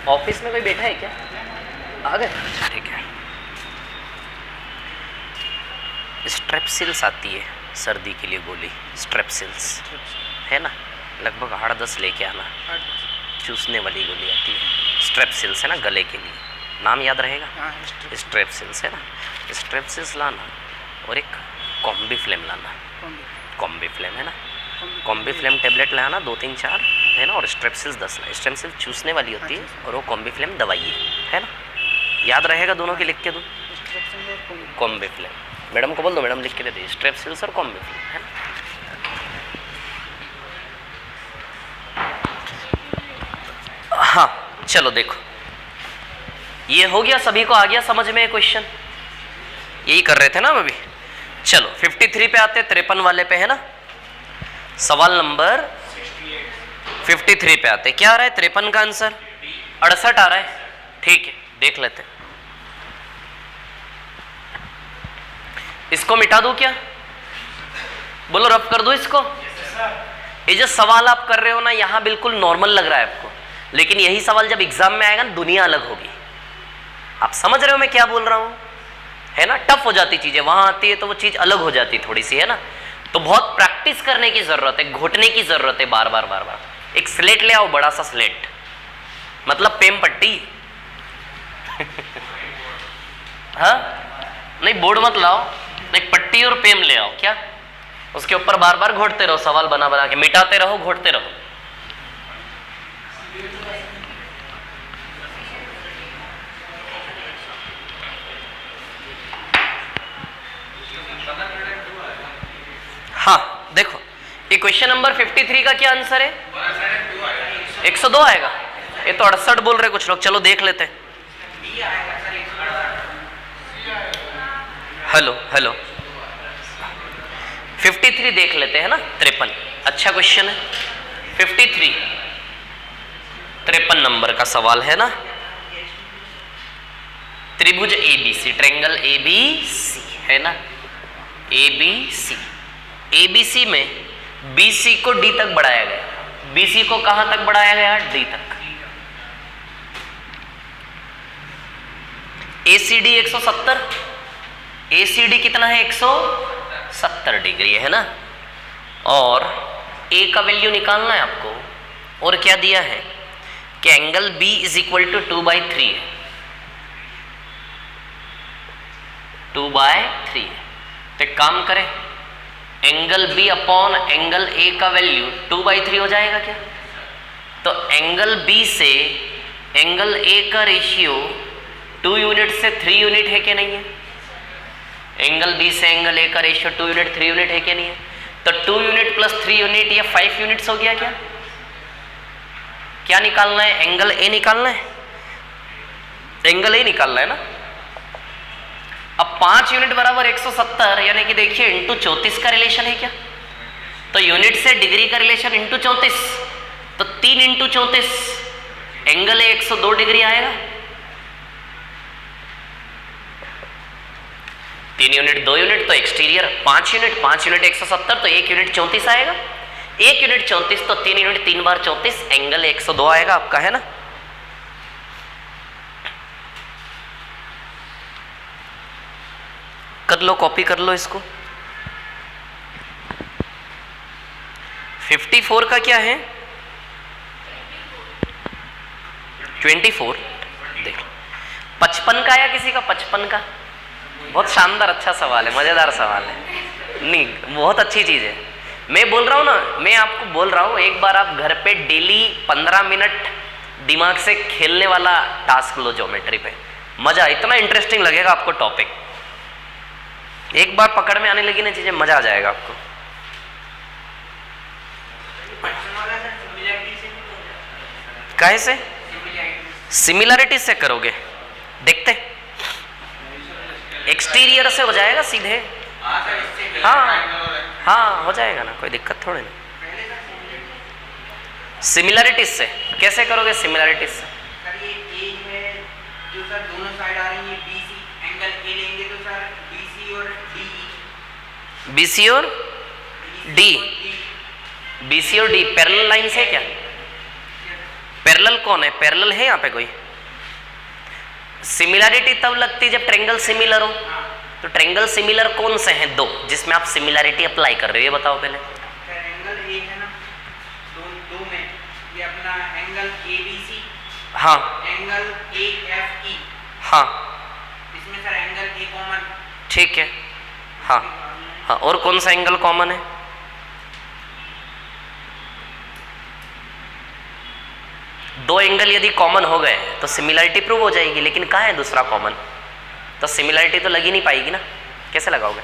ऑफिस में कोई बैठा है क्या? आ गए? ठीक है। स्ट्रेप्सिल्स आती है सर्दी के लिए गोली, स्ट्रेप्सिल्स है ना, लगभग 8-10 लेके आना। चूसने वाली गोली आती है, स्ट्रेप्सिल्स है ना, गले के लिए। नाम याद रहेगा? स्ट्रेप्सिल्स है ना, स्ट्रेप्सिल्स लाना और एक कॉम्बीफ्लेम लाना। कॉम्बीफ्लेम है ना, कॉम्बीफ्लेम टेबलेट लाना 2-3-4 है ना, और स्ट्रेप्सिल्स 10 लाना। स्ट्रेप्सिल्स चूसने वाली होती है और वो कॉम्बीफ्लेम दवाई है ना, याद रहेगा दोनों के, लिख के दो। कॉम्बीफ्लेम मैडम को बोल दो, मैडम लिख के दे दी, स्ट्रेप्सिल्स और कॉम्बीफ्लेम है ना। हाँ चलो देखो, ये हो गया, सभी को आ गया समझ में क्वेश्चन? यही कर रहे थे ना हम अभी। चलो 53 पे आते, 53 वाले पे है ना, सवाल नंबर 53 पे आते। क्या आ रहा है 53 का आंसर? 68 आ रहा है। ठीक है देख लेते, इसको मिटा दूं क्या? बोलो रफ कर दूं इसको? ये जो सवाल आप कर रहे हो ना, यहां बिल्कुल नॉर्मल लग रहा है आपको, लेकिन यही सवाल जब एग्जाम में आएगा ना, दुनिया अलग होगी। आप समझ रहे हो मैं क्या बोल रहा हूं? है ना, टफ हो जाती चीजें, वहां आती है तो वो चीज अलग हो जाती थोड़ी सी, है ना। तो बहुत प्रैक्टिस करने की जरूरत है, घोटने की जरूरत है, बार बार। एक स्लेट ले आओ, बड़ा सा स्लेट, मतलब पेन पट्टी, हाँ नहीं, बोर्ड मत लाओ, एक पट्टी और पेन ले आओ, क्या उसके ऊपर बार बार घोटते रहो, सवाल बना बना के मिटाते रहो, घोटते रहो। हाँ देखो, ये क्वेश्चन नंबर 53 का क्या आंसर है? 102 आएगा। ये तो 68 बोल रहे कुछ लोग, चलो देख लेते हैं। हेलो हेलो 53 देख लेते हैं ना, 53 अच्छा क्वेश्चन है। 53 53 नंबर का सवाल है ना। त्रिभुज ABC, ट्रायंगल ABC है ना, ABC, ABC में BC को D तक बढ़ाया गया। BC को कहां तक बढ़ाया गया? D तक। ACD 170, ACD कितना है? 170 डिग्री है ना। और A का वैल्यू निकालना है आपको, और क्या दिया है कि angle B is equal to 2/3 है, 2/3 है। तो एक काम करें, angle B upon angle A का वैल्यू 2/3 हो जाएगा क्या? तो एंगल B से एंगल A का रेशियो 2 यूनिट से 3 यूनिट है कि नहीं है? एंगल B से एंगल A का रेशियो 2 यूनिट 3 यूनिट है कि नहीं है? तो 2 यूनिट प्लस 3 यूनिट या 5 यूनिट्स हो गया क्या? क्या निकालना है? एंगल A निकालना है, एंगल A निकालना है ना। अब 5 यूनिट बराबर 170, यानी कि देखिए इंटू 34 का रिलेशन है क्या? तो यूनिट से डिग्री का रिलेशन इंटू 34, तो 3 इंटू 34, एंगल A 102 डिग्री आएगा। 3 यूनिट 2 यूनिट तो एक्सटीरियर, 5 यूनिट 170, तो 1 यूनिट 34 आएगा। 1 यूनिट 34 तो 3 यूनिट 3 बार 34, एंगल 102 आएगा आपका, है ना। कर लो, कॉपी कर लो इसको। 54 का क्या है? 24 देख लो। 55 का या किसी का 55 का? बहुत शानदार अच्छा सवाल है, मजेदार सवाल है। नहीं, बहुत अच्छी चीज है। मैं बोल रहा हूँ ना, मैं आपको बोल रहा हूँ, एक बार आप घर पे डेली 15 मिनट दिमाग से खेलने वाला टास्क लो ज्योमेट्री पे, मजा, इतना इंटरेस्टिंग लगेगा आपको टॉपिक। एक बार पकड़ में आने लगी ना चीजें, मजा आ जाएगा आपको। कैसे? सिमिलरिटी से करोगे, देखते। एक्सटीरियर से हो जाएगा सीधे। हाँ हो जाएगा ना, कोई दिक्कत थोड़ी नहीं। सिमिलरिटी से कैसे करोगे? सिमिलरिटी से सर ये ए है जो सर दोनों साइड आ रही है BC, एंगल ए लेंगे तो सर BC और DE, BC और D, BC और D पैरेलल लाइन से क्या? पैरेलल कौन है? पैरेलल है यहाँ पे कोई? सिमिलरिटी तब लगती है जब ट्रायंगल सिमिलर हो। तो ट्रायंगल सिमिलर कौन से हैं? 2 जिसमें आप सिमिलरिटी अप्लाई कर रहे हो, ये बताओ पहले। एंगल ए है ना, दो में ये अपना एंगल ABC, हाँ, एंगल AFE, हाँ इसमें सर एंगल ए कॉमन, ठीक है। हाँ हाँ, और कौन सा एंगल कॉमन है? दो एंगल यदि कॉमन हो गए तो सिमिलरिटी प्रूव हो जाएगी, लेकिन कहाँ है दूसरा कॉमन? तो सिमिलरिटी तो लग ही नहीं पाएगी ना, कैसे लगाओगे?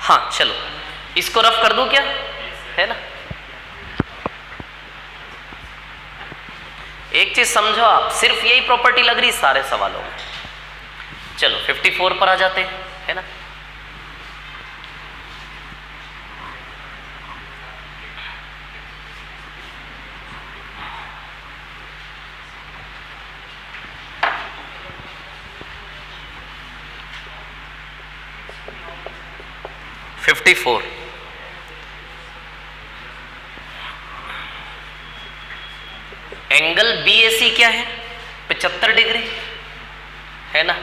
हाँ चलो, इसको रफ कर दूं क्या, है ना। एक चीज समझो आप, सिर्फ यही प्रॉपर्टी लग रही सारे सवालों में। चलो 54 पर आ जाते हैं, है ना। एंगल BAC क्या है? 75 डिग्री, है ना।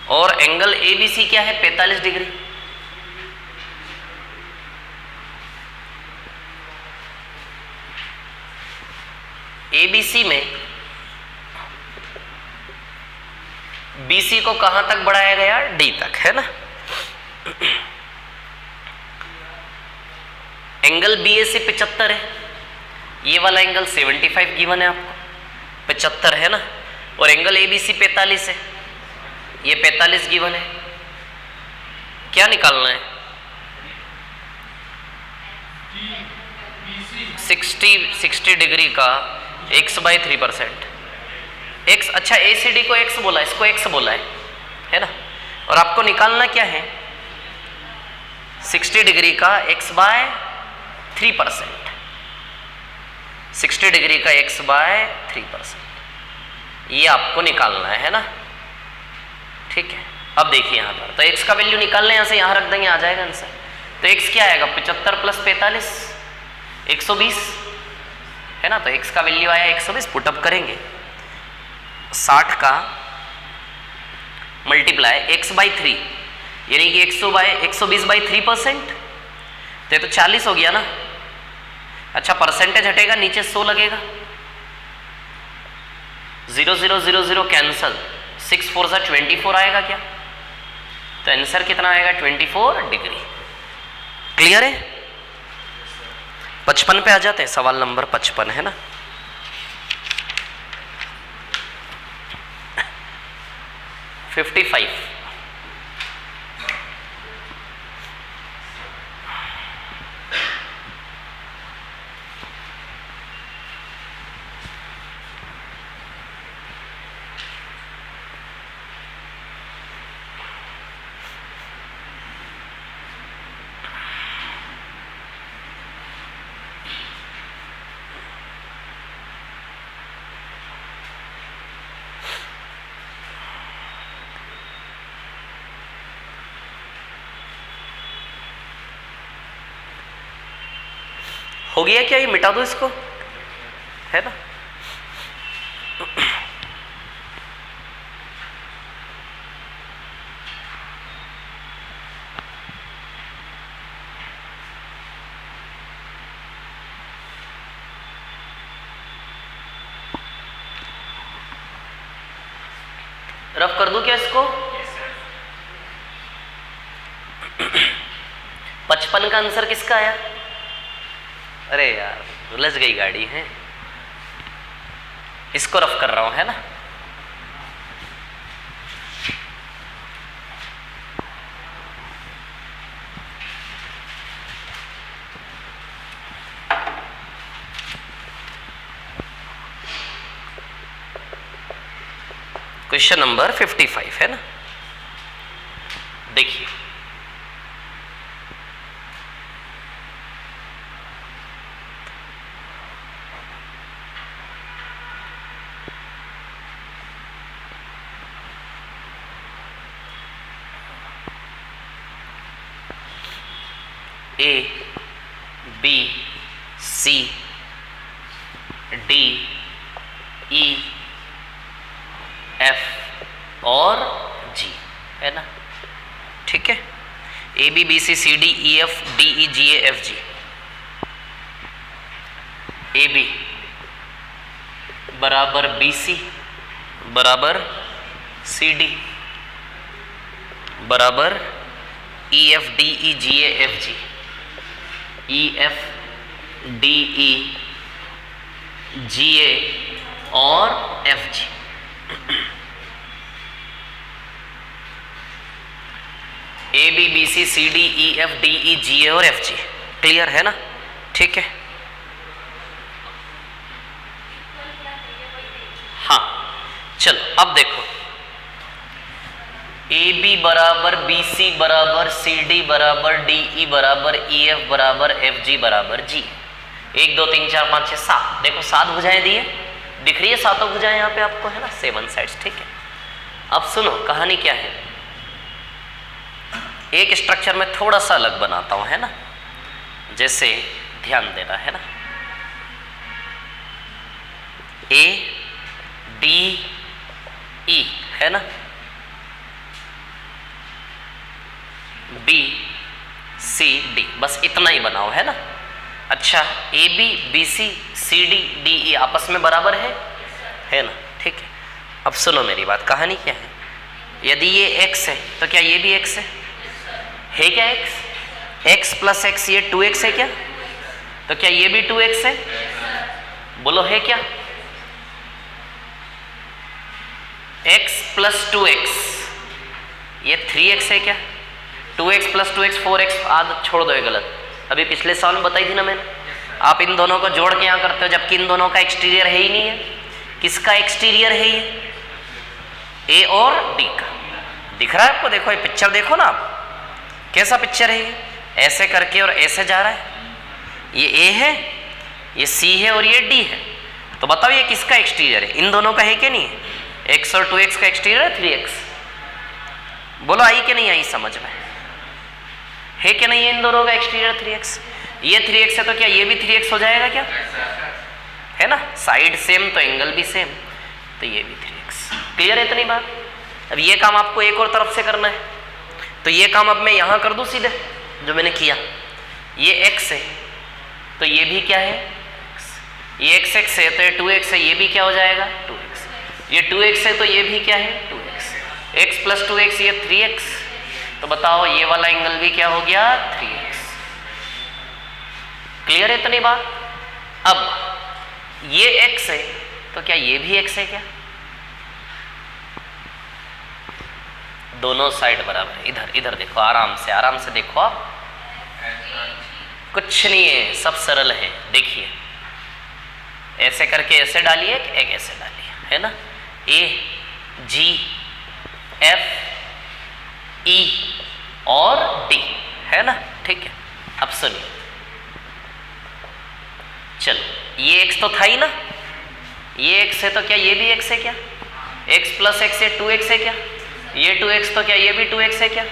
और एंगल ABC क्या है? 45 डिग्री। ABC में BC को कहां तक बढ़ाया गया? D तक, है ना। एंगल BAC 75 है, ये वाला एंगल 75 गिवन है आपको, 75 है ना। और एंगल ABC 45 है, ये 45 गिवन है। क्या निकालना है? 60 डिग्री का x/3%। x, अच्छा ACD को x बोला, इसको x बोला है ना। और आपको निकालना क्या है? 60 डिग्री का x/3%, 60 डिग्री का x/3%, ये आपको निकालना है ना। ठीक है, अब देखिए यहाँ पर तो x का वैल्यू निकालने, यहाँ से यहाँ रख देंगे, आ जाएगा आंसर। तो x क्या आएगा? 75 + 45 120 है ना। तो x का वैल्यू आया 120, पुटअप करेंगे। 60 का मल्टीप्लाई x/3 यानी कि 120/3%, तो ये तो 40 हो गया ना। अच्छा, परसेंटेज हटेगा, नीचे 100 लगेगा, 0 0 0 0 कैंसल, 6 4 सा 24 आएगा क्या? तो आंसर कितना आएगा? 24 डिग्री। क्लियर है? 55 पे आ जाते हैं, सवाल नंबर 55 है ना। $55 हो गया क्या? ये मिटा दो इसको, है ना। रफ कर दूं क्या इसको? 55 का आंसर किसका आया? अरे यार उलझ गई गाड़ी है, इसको रफ कर रहा हूं, है ना। क्वेश्चन नंबर 55 है ना। देखिए A B C D E F और G है ना। ठीक है, A B B C C D E F D E G A F G। A B बराबर B C बराबर C D बराबर E F D E G A F G, E F D E G A और F G। A B B C C D E F D E G A और F G। Clear है ना। ठीक है, हाँ चलो अब देखो, ए बी बराबर बी सी बराबर सी डी बराबर डी ई बराबर ई एफ बराबर एफ जी बराबर जी। 1 2 3 4 5 6 7, देखो 7 भुजाएं दिए, दिख रही है 7 भुजाएं यहाँ पे आपको, है ना, 7 साइड्स। ठीक है, अब सुनो कहानी क्या है। एक स्ट्रक्चर में थोड़ा सा अलग बनाता हूं, है ना, जैसे ध्यान देना, है ना। ए डी ई है ना, बी सी डी, बस इतना ही बनाओ, है ना। अच्छा, A B B C C D D E आपस में बराबर है ना। ठीक है, अब सुनो मेरी बात, कहानी क्या है। यदि ये x है तो क्या ये भी x है क्या x? x प्लस x ये 2x है क्या? तो क्या ये भी 2x है? बोलो है क्या? x प्लस 2x ये 3x है क्या? 2x प्लस 2x 4x, आदत छोड़ दो, ये गलत। अभी पिछले साल में बताई थी ना मैंने। आप इन दोनों को जोड़ के यहाँ करते हो जबकि इन दोनों का एक्सटीरियर है ही नहीं है। किसका एक्सटीरियर है ये? ए और डी का। दिख रहा है आपको? देखो ये पिक्चर देखो ना आप, कैसा पिक्चर है ये? ऐसे करके और ऐसे जा रहा है। ये ए है, ये सी है और ये डी है। तो बताओ ये किसका एक्सटीरियर है? इन दोनों का है कि नहीं है? x और 2x का एक्सटीरियर है 3x। बोलो आई कि नहीं आई समझ में? है कि नहीं है इन दोनों का एक्सटीरियर 3x? ये 3x है तो क्या ये भी 3x हो जाएगा क्या? है ना, साइड सेम तो एंगल भी सेम, तो ये भी 3x। क्लियर है इतनी बात? अब ये काम आपको एक और तरफ से करना है, तो ये काम अब मैं यहाँ कर दूँ सीधे जो मैंने किया। ये x है तो ये भी क्या है? ये x है तो ये 2x है, ये भी क्या हो जाएगा? 2x। ये 2x है तो ये भी क्या है? 2x। x प्लस 2x ये 3x। तो बताओ ये वाला एंगल भी क्या हो गया? 3x। क्लियर है इतनी बात? अब ये x है तो क्या ये भी x है क्या? दोनों साइड बराबर है। इधर इधर देखो, आराम से देखो आप, कुछ नहीं है, सब सरल है। देखिए ऐसे करके ऐसे डालिए, एक ऐसे डालिए, है ना। ए जी एफ ई और डी, है ना, ठीक है। अब सुनिए, चलो ये x तो था ही ना, ये x है तो क्या ये भी x है क्या? x प्लस x ये 2x है क्या? ये 2x तो क्या ये भी 2x है क्या?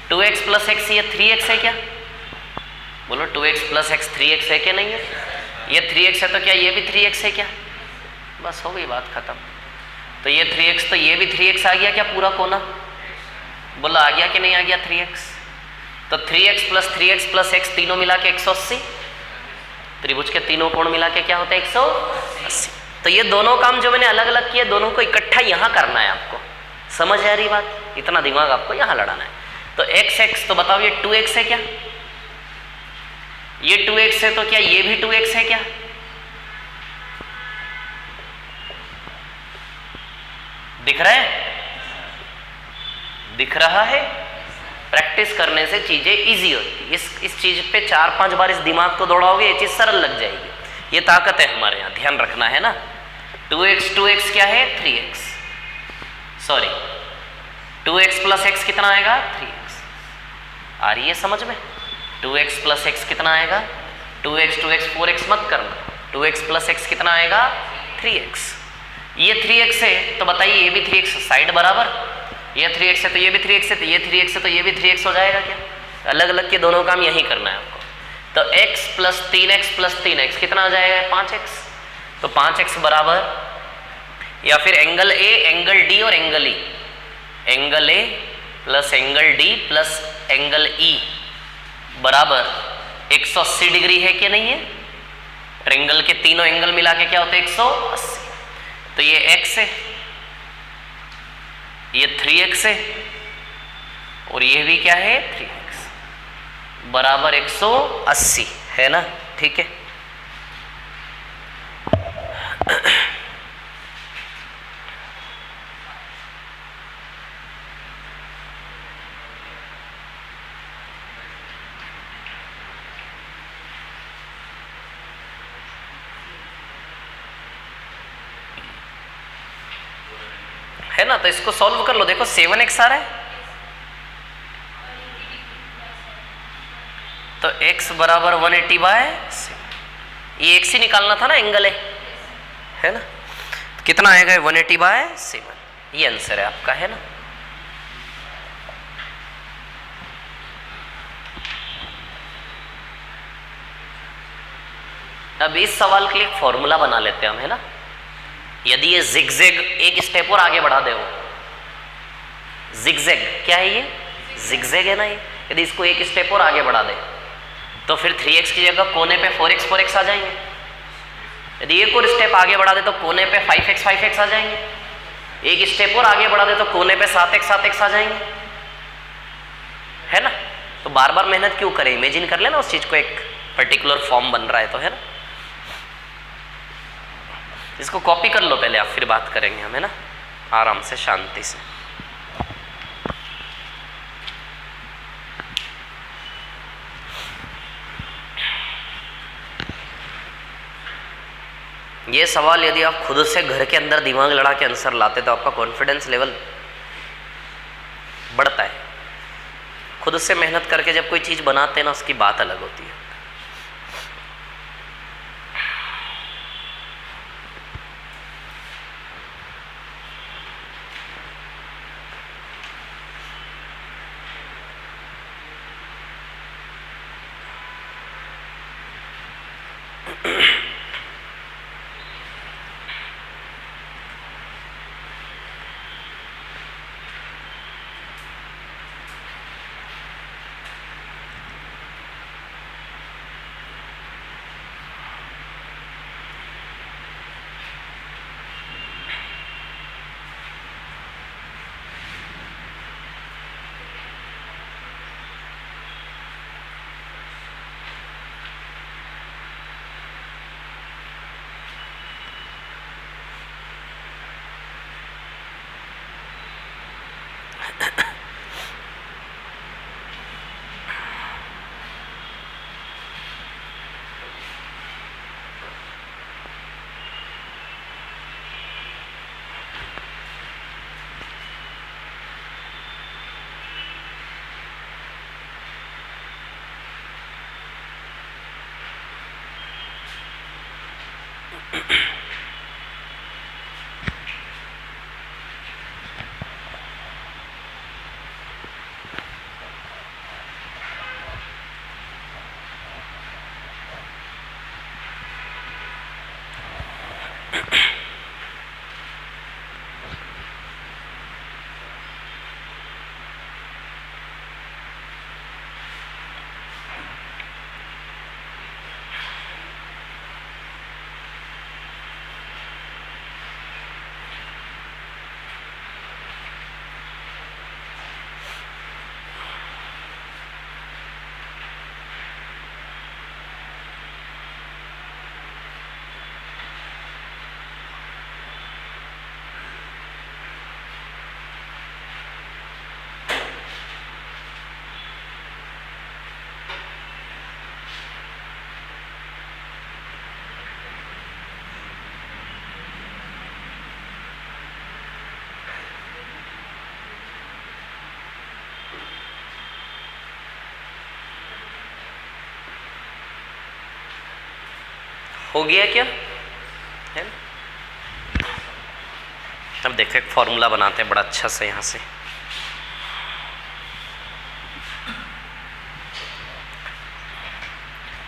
2x प्लस x ये 3x है क्या? बोलो 2x प्लस x 3x है क्या? नहीं है। ये 3x है तो क्या ये भी 3x है क्या? बस हो गई बात खत्म। तो ये 3x तो ये भी 3x आ गया क्या पूरा कोना? बोला आ गया कि नहीं आ गया 3x? तो 3x प्लस x तीनों मिला के 180। त्रिभुज के तीनों कोण मिला के क्या होता है? 180। तो ये दोनों काम जो मैंने अलग अलग किए, दोनों को इकट्ठा यहाँ करना है आपको। समझ आ रही बात? इतना दिमाग आपको यहाँ लड़ाना है। तो x तो बताओ ये 2x है क्या? ये 2x है तो क्या ये भी 2x है क्या? दिख रहा है? दिख रहा है? प्रैक्टिस करने से चीजें इजी होती। इस चीज पे 4-5 बार इस दिमाग को दौड़ाओगे, ये चीज सरल लग जाएगी। ये ताकत है हमारे यहाँ, ध्यान रखना है ना। 2x क्या है? 3x। Sorry 2x plus x कितना आएगा? 3x। आ रही है समझ में? 2x प्लस x कितना आएगा? 2x 4x मत करना। 2x प्लस x कितना आएगा? 3x। ये 3x है तो बताइए ये भी 3x, साइड बराबर। ये 3x है तो ये भी 3x है, तो ये 3x है तो ये भी 3x हो जाएगा क्या? अलग अलग के दोनों काम यही करना है आपको। तो x प्लस 3x कितना आ जाएगा? 5x। तो 5x बराबर, या फिर एंगल A एंगल D और angle E, angle A plus angle D plus angle E बराबर 180 डिग्री है कि नहीं है? एंगल के तीनों एंगल मिला के क्या होते हैं? 180। तो ये x है, ये 3x है और ये भी क्या है? 3x बराबर 180, है ना, ठीक है। है ना, तो इसको सॉल्व कर लो। देखो 7x आ रहा है तो x बराबर 180/7। ये x ही निकालना था ना, एंगल है ना। कितना आएगा? 180/7। ये आंसर है आपका, है ना। अब इस सवाल के लिए एक फॉर्मूला बना लेते हैं हम, है ना। यदि ये जिगजैग एक स्टेप और आगे बढ़ा दे, वो जिगजैग क्या है? ये जिगजैग है ना ये। यदि इसको एक स्टेप और आगे बढ़ा दे तो फिर 3x की जगह कोने पे 4x आ जाएंगे। यदि एक और स्टेप आगे बढ़ा दे तो कोने पे 5x आ जाएंगे। एक स्टेप और आगे बढ़ा दे तो कोने पे 7x आ जाएंगे, है ना। तो बार बार मेहनत क्यों करें, इमेजिन कर लेना उस चीज को, एक पर्टिकुलर फॉर्म बन रहा है तो, है ना। इसको कॉपी कर लो पहले आप, फिर बात करेंगे हम, है ना, आराम से शांति से। ये सवाल यदि आप खुद से घर के अंदर दिमाग लड़ा के आंसर लाते तो आपका कॉन्फिडेंस लेवल बढ़ता है। खुद से मेहनत करके जब कोई चीज बनाते हैं ना, उसकी बात अलग होती है। हो गया क्या, है ना। अब देखो एक फॉर्मूला बनाते हैं बड़ा अच्छा से, यहां से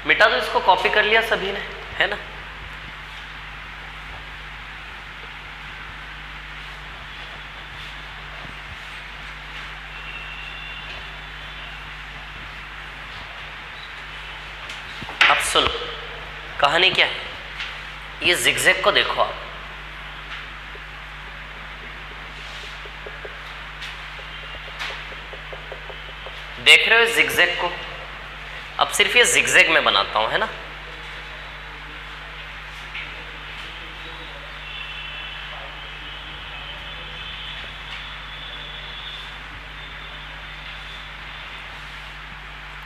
मिटा दो इसको, कॉपी कर लिया सभी ने, है ना। अब सुनो कहानी क्या है, ये जिगजैग को देखो आप, देख रहे हो इस जिगजैग को। अब सिर्फ ये जिगजैग में बनाता हूं, है ना।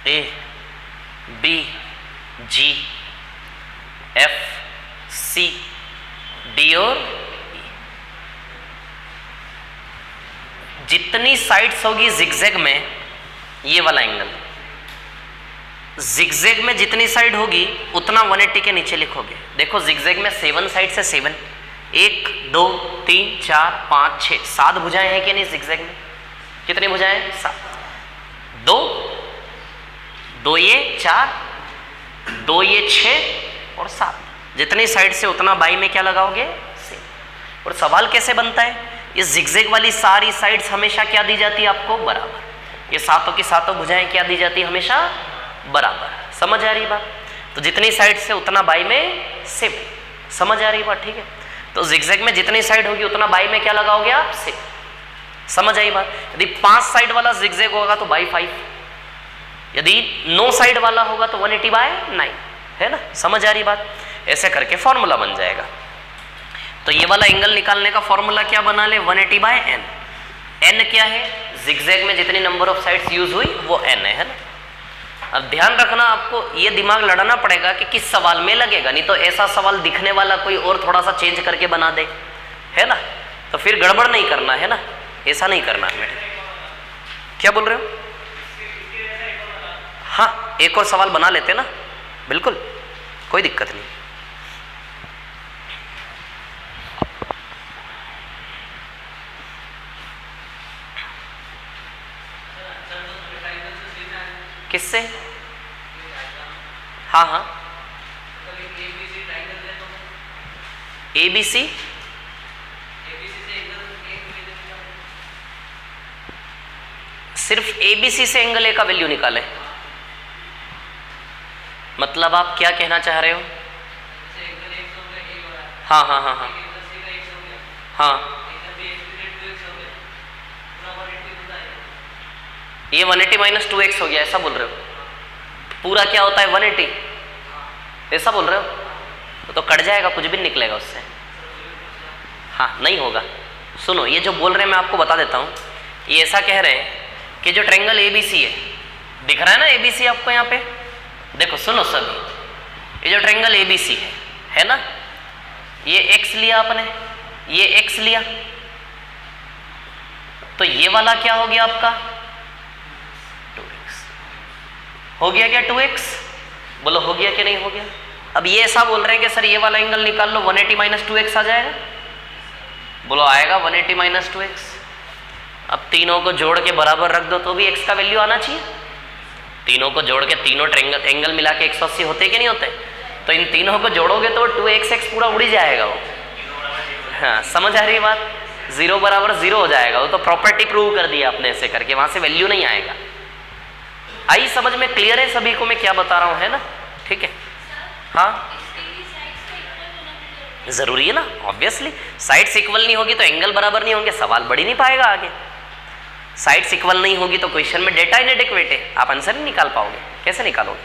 A B G F C D और ई, जितनी साइड्स होगी जिगजैग में, ये वाला एंगल जिगजैग में जितनी साइड होगी उतना 180 के नीचे लिखोगे। देखो जिगजैग में 7 साइड से 7, 1 2 3 4 5 6 7 भुजाएं हैं कि नहीं जिगजैग में, कितनी भुजाएं 7, 2 2 ये 4, 2 ये 6 और 7, जितनी साइड से उतना बाई में क्या लगाओगे 7। और सवाल कैसे बनता है, इस जिगजैग वाली सारी साइड्स हमेशा क्या दी जाती है आपको, बराबर। ये सातों की सातों भुजाएं क्या दी जाती है, हमेशा बराबर। समझ आ रही बात, तो जितनी साइड से उतना बाई में 7, समझ आ रही बात, ठीक है। तो जिगजैग में जितनी साइड होगी उतना बाई में क्या लगाओगे आप, 6। समझ आई बात? यदि 5 साइड वाला जिगजैग होगा तो बाई 5, यदि 9 साइड वाला होगा तो 180/9, है ना? समझ आ रही बात? ऐसे करके फॉर्मूला बन जाएगा। तो ये वाला एंगल निकालने का फॉर्मूला क्या बना ले, 180/n। n क्या है, जिगजैग में जितनी नंबर ऑफ साइड्स यूज हुई वो n है ना? अब ध्यान रखना, आपको ये दिमाग लड़ाना पड़ेगा कि किस सवाल में लगेगा, नहीं तो ऐसा सवाल दिखने वाला कोई और थोड़ा सा चेंज करके बना दे, है ना? तो फिर गड़बड़ नहीं करना है ना, ऐसा नहीं करना है। क्या बोल रहे हो? हाँ, एक और सवाल बना लेते ना, बिल्कुल कोई दिक्कत नहीं। किससे? हाँ हाँ, ABC सिर्फ ABC से एंगल ए का वैल्यू निकाले, मतलब आप क्या कहना चाह रहे हो? हाँ हाँ हाँ हाँ हाँ, ये 180 - 2x हो गया, ऐसा बोल रहे हो? पूरा क्या होता है 180, ऐसा बोल रहे हो? तो कट जाएगा, कुछ भी निकलेगा उससे। हाँ, नहीं होगा। सुनो, ये जो बोल रहे हैं मैं आपको बता देता हूँ। ये ऐसा कह रहे हैं कि जो ट्रायंगल ABC है, दिख रहा है ना ABC आपको यहाँ पे? देखो सुनो सभी, ये जो ट्रायंगल ABC है ना, ये x लिया आपने, ये x लिया, तो ये वाला क्या हो गया आपका, 2x हो गया क्या? 2x बोलो, हो गया कि नहीं हो गया? अब ये ऐसा बोल रहे हैं कि सर ये वाला एंगल निकाल लो, 180 - 2x आ जाएगा। बोलो आएगा 180 - 2x। अब तीनों को जोड़ के बराबर रख दो तो भी x का वैल्यू आना चाहिए। तीनों को जोड़ के तीनों ट्रायंगल एंगल मिला के 180 होते कि नहीं होते? तो इन तीनों को जोड़ोगे तो 2x पूरा उड़ जाएगा वो। हाँ, समझ आ रही बात? 0 = 0 हो जाएगा वो, तो प्रॉपर्टी प्रूव कर दिया आपने ऐसे करके, वहां से वैल्यू नहीं आएगा। आई समझ में? क्लियर है सभी को मैं क्या बता रहा हूँ, है ना? ठीक है। हाँ, जरूरी है ना, ऑब्वियसली। साइड्स इक्वल नहीं होगी तो एंगल बराबर नहीं होंगे, सवाल बढ़ ही नहीं पाएगा आगे। साइड्स इक्वल नहीं होगी तो क्वेश्चन में डेटा इनएडिक्वेट है, आप आंसर नहीं निकाल पाओगे। कैसे निकालोगे?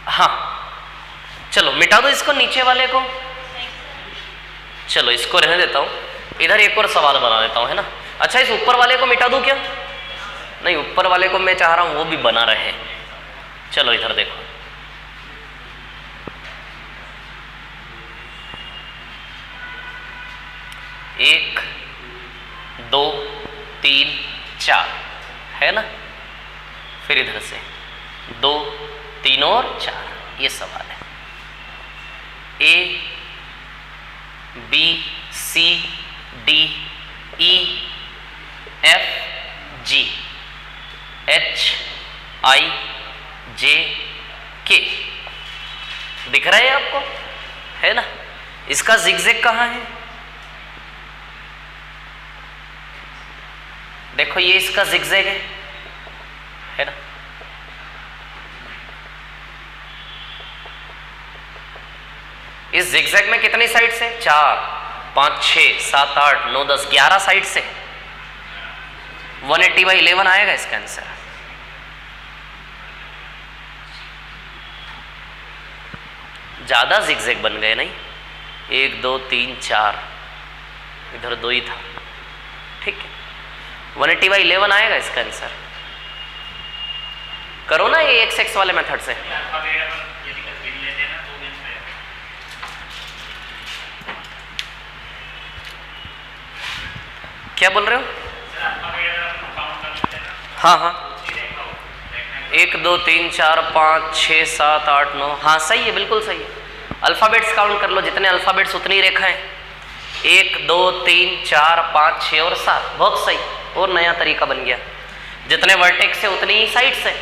हाँ, चलो मिटा दो इसको, नीचे वाले को। चलो इसको रहने देता हूँ, इधर एक और सवाल बना देता हूँ, है ना? अच्छा, इस ऊपर वाले को मिटा दूँ क्या? नहीं, ऊपर वाले को मैं चाह रहा हूँ वो भी बना रहे। चलो इधर देखो, एक 2 3 4 है ना? फिर इधर से 2 3 और 4, ये सवाल है। A B C D E F G H I J K दिख रहा है आपको, है ना? इसका जिगजैग कहाँ है? देखो ये इसका जिगजैग है ना? इस जिगजैग में कितनी साइड से? 4 5 6 7 8 9 10 11 साइड से 180/11 आएगा इसका आंसर। ज्यादा जिगजैग बन गए नहीं? 1 2 3 4, इधर 2 ही था, ठीक है। 180/11 आएगा इसका आंसर। करो ना ये x वाले मेथड से। क्या बोल रहे हो? हाँ हाँ, 1 2 3 4 5 6 7 8 9, हाँ सही है, बिल्कुल सही है। अल्फाबेट्स काउंट कर लो, जितने अल्फाबेट्स उतनी रेखाएं। 1 2 3 4 5 6 और 7, बहुत सही। और नया तरीका बन गया, जितने वर्टेक्स है उतनी ही साइड्स है,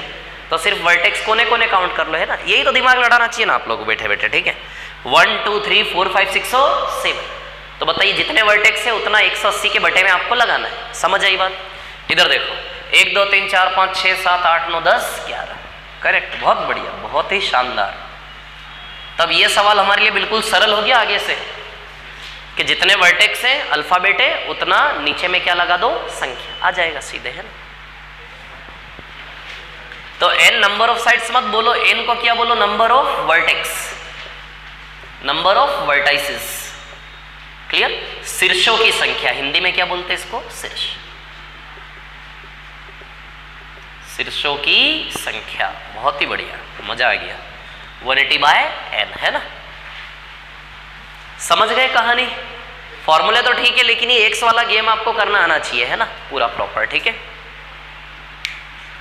तो सिर्फ वर्टेक्स कोने कोने काउंट कर लो, है ना? यही तो दिमाग लड़ाना चाहिए ना आप लोगों को बैठे बैठे, ठीक है। 1 2 3 4 5 6 और 7, तो बताइए जितने वर्टेक्स है उतना 180 के बटे में आपको लगाना है। समझ आई बात? इधर देखो, 1 2 3 4 5 6 7 8 9 10 11, करेक्ट, बहुत बढ़िया, बहुत ही शानदार। तब ये सवाल हमारे लिए बिल्कुल सरल हो गया आगे से कि जितने वर्टेक्स हैं अल्फाबेट है उतना नीचे में क्या लगा दो, संख्या आ जाएगा सीधे, है ना। तो n नंबर ऑफ साइड्स मत बोलो, n को क्या बोलो, number of vertex, number of vertices. Clear. शीर्षों की संख्या, हिंदी में क्या बोलते हैं इसको, शीर्ष, शीर्षों की संख्या। बहुत ही बढ़िया, मजा आ गया। 180/n, है ना। समझ गए कहानी। फॉर्मूले तो ठीक है, लेकिन ये एक्स वाला गेम आपको करना आना चाहिए, है ना, पूरा प्रॉपर, ठीक है।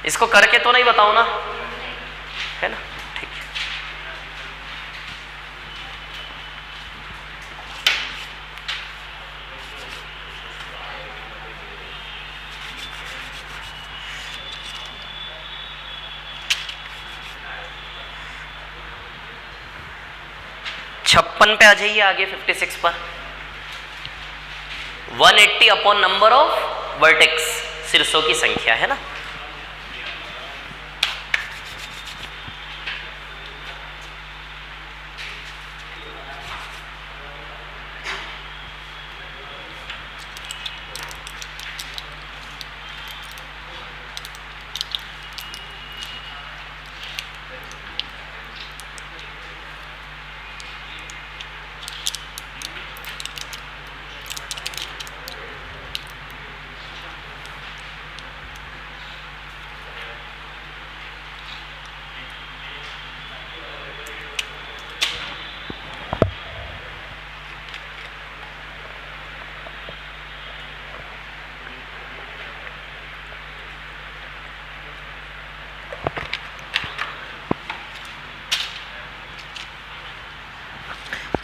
इसको करके तो नहीं बताओ ना, है ना, ठीक है। छप्पन पे आ जाइए आगे, 56 पर। 180 अपॉन नंबर ऑफ वर्टेक्स, शीर्षों की संख्या, है ना।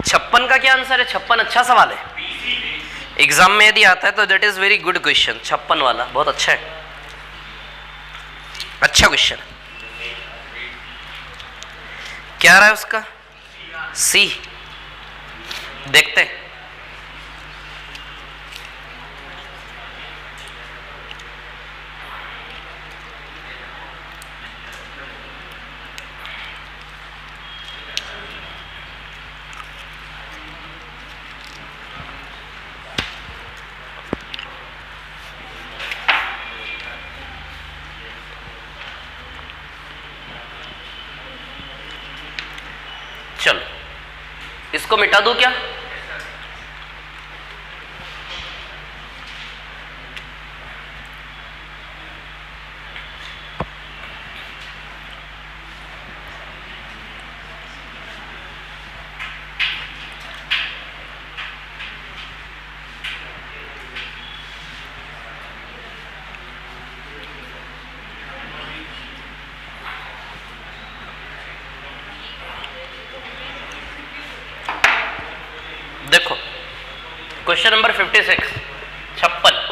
छप्पन का क्या आंसर है? 56 अच्छा सवाल है, एग्जाम में यदि आता है तो that is very good question. 56 वाला बहुत अच्छा है, अच्छा क्वेश्चन। क्या रहा है उसका? सी। देखते हैं। चलो इसको मिटा दूं क्या? देखो क्वेश्चन नंबर 56, 56।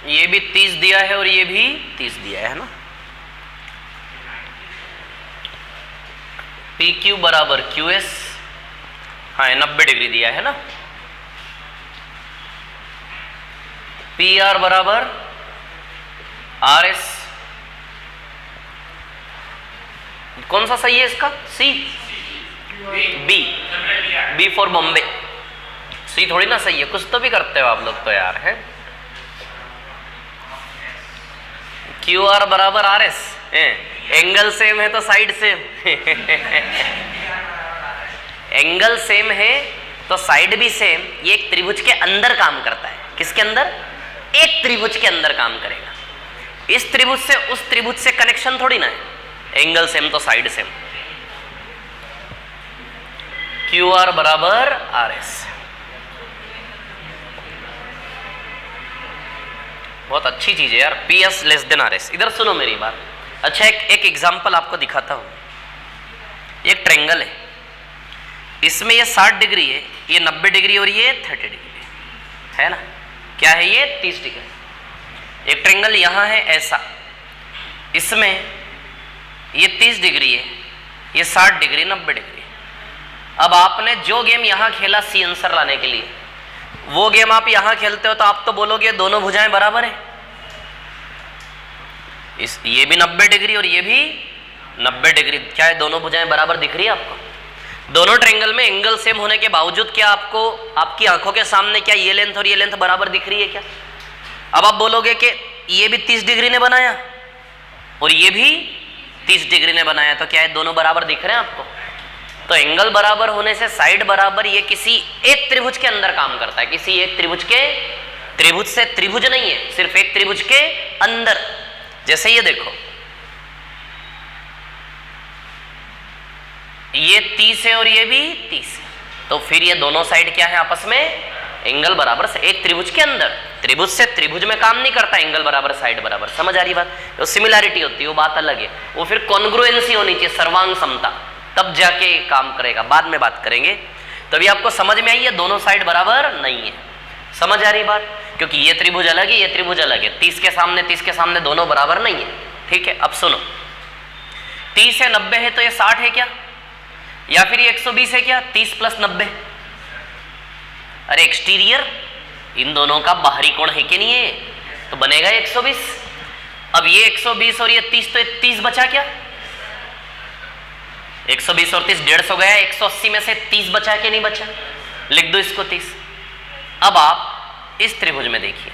ये भी 30 दिया है और ये भी 30 दिया है ना। पी क्यू बराबर क्यू एस, हाँ 90 डिग्री दिया है ना। पी आर बराबर आर एस, कौन सा सही है इसका? C. B, B for Bombay. C थोड़ी ना सही है, कुछ तो भी करते हो आप लोग तो यार, है। क्यू आर बराबर आर एस, एंगल सेम है तो साइड सेम। एंगल सेम है तो साइड भी सेम। ये एक त्रिभुज के अंदर काम करता है। किसके अंदर? एक त्रिभुज के अंदर काम करेगा। इस त्रिभुज से उस त्रिभुज से कनेक्शन थोड़ी ना है। एंगल सेम तो साइड सेम। क्यू आर बराबर आर एस। बहुत अच्छी चीज है यार, P S less than R S. इधर सुनो मेरी बात। अच्छा एक एग्जाम्पल आपको दिखाता हूं। एक ट्रायंगल है, इसमें ये 60 डिग्री है, ये 90 डिग्री और ये 30 डिग्री है ना। क्या है ये? 30 डिग्री। एक ट्रायंगल यहां है ऐसा, इसमें ये 30 डिग्री है, ये 60 डिग्री, 90 डिग्री। अब आपने जो गेम यहां खेला सी आंसर लाने के लिए, वो गेम आप यहां खेलते हो तो आप तो बोलोगे दोनों भुजाएं बराबर है। ये भी 90 डिग्री और ये भी 90 डिग्री, क्या है दोनों भुजाएं बराबर दिख रही है आपको? दोनों ट्रायंगल में एंगल सेम होने के बावजूद क्या आपको आपकी आंखों के सामने क्या ये लेंथ और ये लेंथ बराबर दिख रही है क्या? अब आप बोलोगे कि ये भी 30 डिग्री ने बनाया और ये भी 30 डिग्री ने बनाया, तो क्या है दोनों बराबर दिख रहे हैं आपको? तो एंगल बराबर होने से साइड बराबर ये किसी एक त्रिभुज के अंदर काम करता है, किसी एक त्रिभुज से त्रिभुज नहीं है, सिर्फ एक त्रिभुज के अंदर। जैसे ये देखो, ये 30 है और ये भी 30 है, तो फिर ये दोनों साइड क्या है आपस में एंगल बराबर से, एक त्रिभुज के अंदर। त्रिभुज से त्रिभुज में काम नहीं करता एंगल बराबर साइड बराबर, समझ आ रही बात? तो सिमिलैरिटी होती है, वो बात अलग है, वो फिर कॉन्ग्रुएंसी होनी चाहिए, सर्वांग समता, तब जाके काम करेगा, बाद में बात करेंगे। तभी आपको समझ में आई है दोनों साइड बराबर नहीं है, समझ आ रही बात? क्योंकि ये त्रिभुज अलग है, ये त्रिभुज अलग है, 30 के सामने दोनों बराबर नहीं है। ठीक है, अब सुनो, 30 है 90 है तो ये 60 है क्या? या फिर ये 120 है क्या? 30 प्लस 90, अरे एक्सटीरियर इन दोनों का बाहरी कोण है कि नहीं है, तो बनेगा 120। अब ये 120 और ये 30, तो 30 बचा क्या? 120 और 30 150 गया, 180 में से 30 बचा कि नहीं बचा? लिख दो इसको 30। अब आप इस त्रिभुज में देखिए,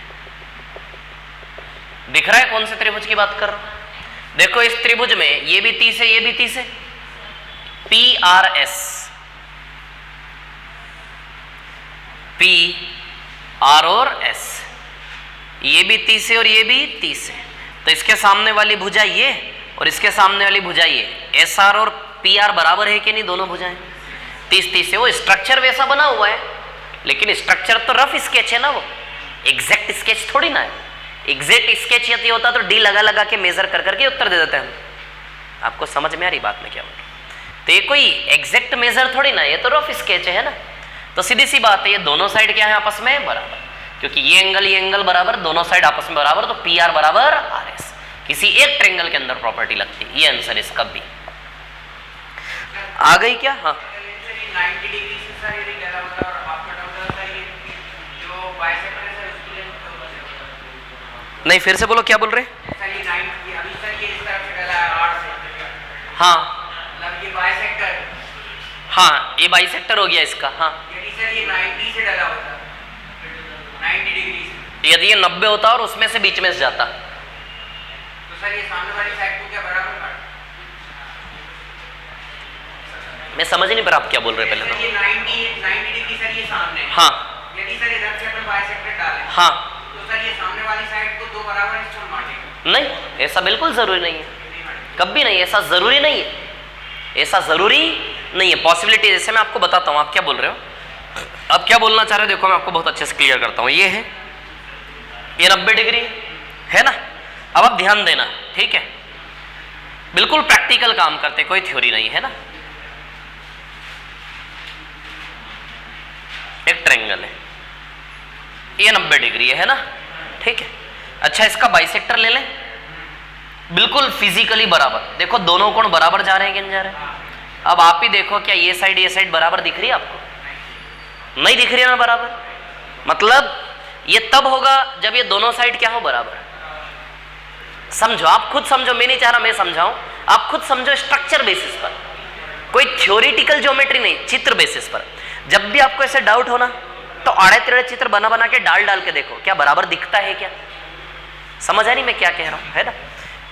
दिख रहा है कौन से त्रिभुज की बात कर रहा हूं? देखो इस त्रिभुज में ये भी 30 है, ये भी 30 है, PRS, PR और S, ये भी 30 है और ये भी 30 है, तो इसके सामने वाली भुजा ये और इसके सामने वाली भुजा ये, SR और PR बराबर है कि नहीं? दोनों भुजाएं 30-30 है। वो स्ट्रक्चर वैसा बना हुआ है, लेकिन स्ट्रक्चर तो रफ स्केच है ना, वो एग्जैक्ट स्केच थोड़ी ना है। एग्जैक्ट स्केच यदि होता तो डी लगा लगा के मेजर कर करके उत्तर दे देते हैं हम। आपको समझ में आ रही बात में क्या बोल रहा हूं? तो ये कोई एग्जैक्ट मेजर थोड़ी ना, ये तो रफ स्केच है ना। तो सीधी सी बात है, ये दोनों साइड क्या है आपस में बराबर, क्योंकि ये एंगल बराबर, दोनों साइड आपस में बराबर, तो PR बराबर RS किसी एक ट्रायंगल के अंदर प्रॉपर्टी लगती है। ये आंसर इसका भी आ गई क्या? हाँ, 90 डिग्री से सर ये क्या होता है और हाफ कट होता है सर, ये जो बाइसेक्टर है सर उसके लिए नहीं, फिर से बोलो, क्या बोल रहे हैं? सर ये 90 अभी सर ये इस तरफ से डला है 8 से, हाँ मतलब ये बाइसेक्टर, हाँ ये बाइसेक्टर हो गया इसका। हाँ, यदि सर ये 90 से डला होता, 90 डिग्री से, यदि ये 90 होता और उसमें से बीच में से जाता, तो सर ये सामने वाली साइड को क्या बराबर काट? मैं समझ नहीं पर आप क्या बोल रहे हैं पहले सर तो। ये 90 डिग्री सर ये सामने है। हाँ, यदि सर इधर से अपन बाइसेक्टर डालें, हाँ, तो सर ये सामने वाली साइड को दो बराबर हिस्सों में बांटेगा? नहीं, ऐसा बिल्कुल जरूरी नहीं है, कभी नहीं, ऐसा जरूरी नहीं है, ऐसा जरूरी नहीं है, पॉसिबिलिटी। जैसे मैं आपको बताता हूँ, आप क्या बोल रहे हो, अब क्या बोलना चाह रहे हो, देखो मैं आपको बहुत अच्छे से क्लियर करता हूँ। ये है, ये 90 डिग्री है ना। अब आप ध्यान देना, ठीक है, बिल्कुल प्रैक्टिकल काम करते, कोई थ्योरी नहीं है ना। एक ट्रायंगल है, ये 90 डिग्री है ना, ठीक है। अच्छा, इसका बाइसेक्टर ले लें, बिल्कुल फिजिकली बराबर, देखो दोनों कोण बराबर जा रहे हैं कि नहीं जा रहे हैं? अब आप ही देखो, क्या ये साइड बराबर दिख रही है आपको? नहीं दिख रही है ना बराबर। मतलब ये तब होगा जब ये दोनों साइड क्या हो बराबर। समझो, आप खुद समझो, मैं नहीं चाह रहा मैं समझाऊं, आप खुद समझो स्ट्रक्चर बेसिस पर, कोई थ्योरेटिकल ज्योमेट्री नहीं, चित्र बेसिस पर। जब भी आपको ऐसे डाउट हो ना, तो आड़े टेढ़े चित्र बना बना के डाल के देखो, क्या बराबर दिखता है क्या? समझ आ रही मैं क्या कह रहा हूं, है ना?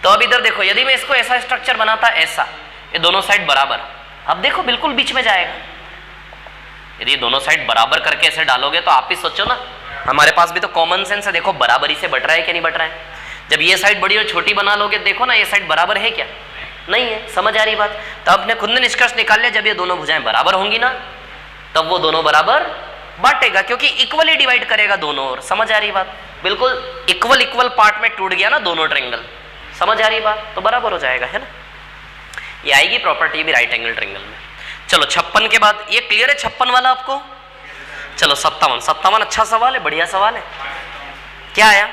तो अब इधर देखो, यदि मैं इसको ऐसा स्ट्रक्चर बनाता, ऐसा, ये दोनों साइड बराबर, अब देखो बिल्कुल बीच में जाएगा। यदि दोनों साइड बराबर करके ऐसे डालोगे तो आप ही सोचो ना, हमारे पास भी तो कॉमन सेंस है, देखो बराबरी से बट रहा है क्या नहीं बट रहा है। जब ये साइड बड़ी और छोटी बना लोगे, देखो ना ये साइड बराबर है क्या? नहीं है। समझ आ रही बात? तो आपने खुद ने निष्कर्ष निकाल लिया, जब ये दोनों भुजाएं बराबर होंगी ना, तब वो दोनों बराबर बांटेगा, क्योंकि इक्वली डिवाइड करेगा दोनों ओर। समझ आ रही बात? बिल्कुल इक्वल पार्ट में टूट गया ना दोनों ट्रायंगल। समझ आ रही बात? तो बराबर हो जाएगा, है ना। ये आएगी प्रॉपर्टी भी राइट एंगल ट्रायंगल में। चलो 56 के बाद, ये क्लियर है 56 वाला आपको? चलो 57 अच्छा सवाल है, बढ़िया सवाल है। क्या आया?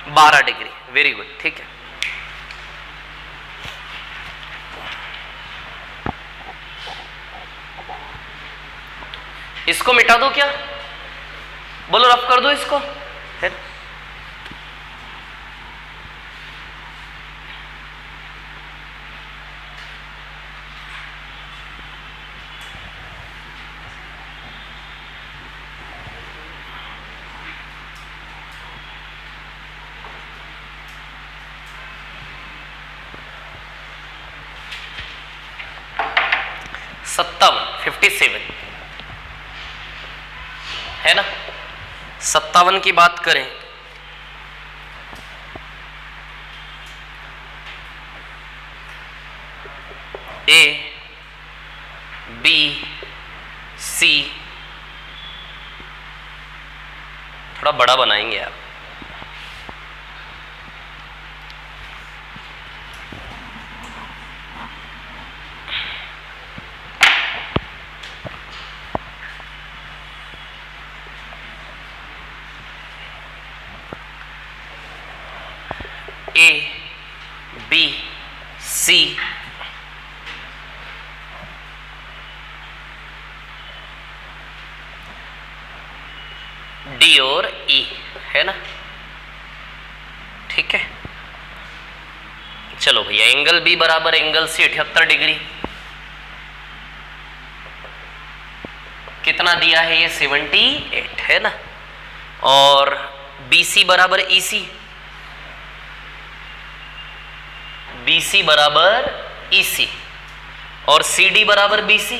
12 डिग्री। वेरी गुड, ठीक है। इसको मिटा दो क्या? बोलो रफ कर दो इसको। फिर सत्तावन 57 है ना। 57 की बात करें ए बी सी, थोड़ा बड़ा बनाएंगे आप। ए बी सी डी और ई है ना, ठीक है। चलो भैया, एंगल बी बराबर एंगल सी 78 डिग्री। कितना दिया है ये? 78 है ना। और बी सी बराबर ई सी, BC बराबर EC और CD बराबर BC।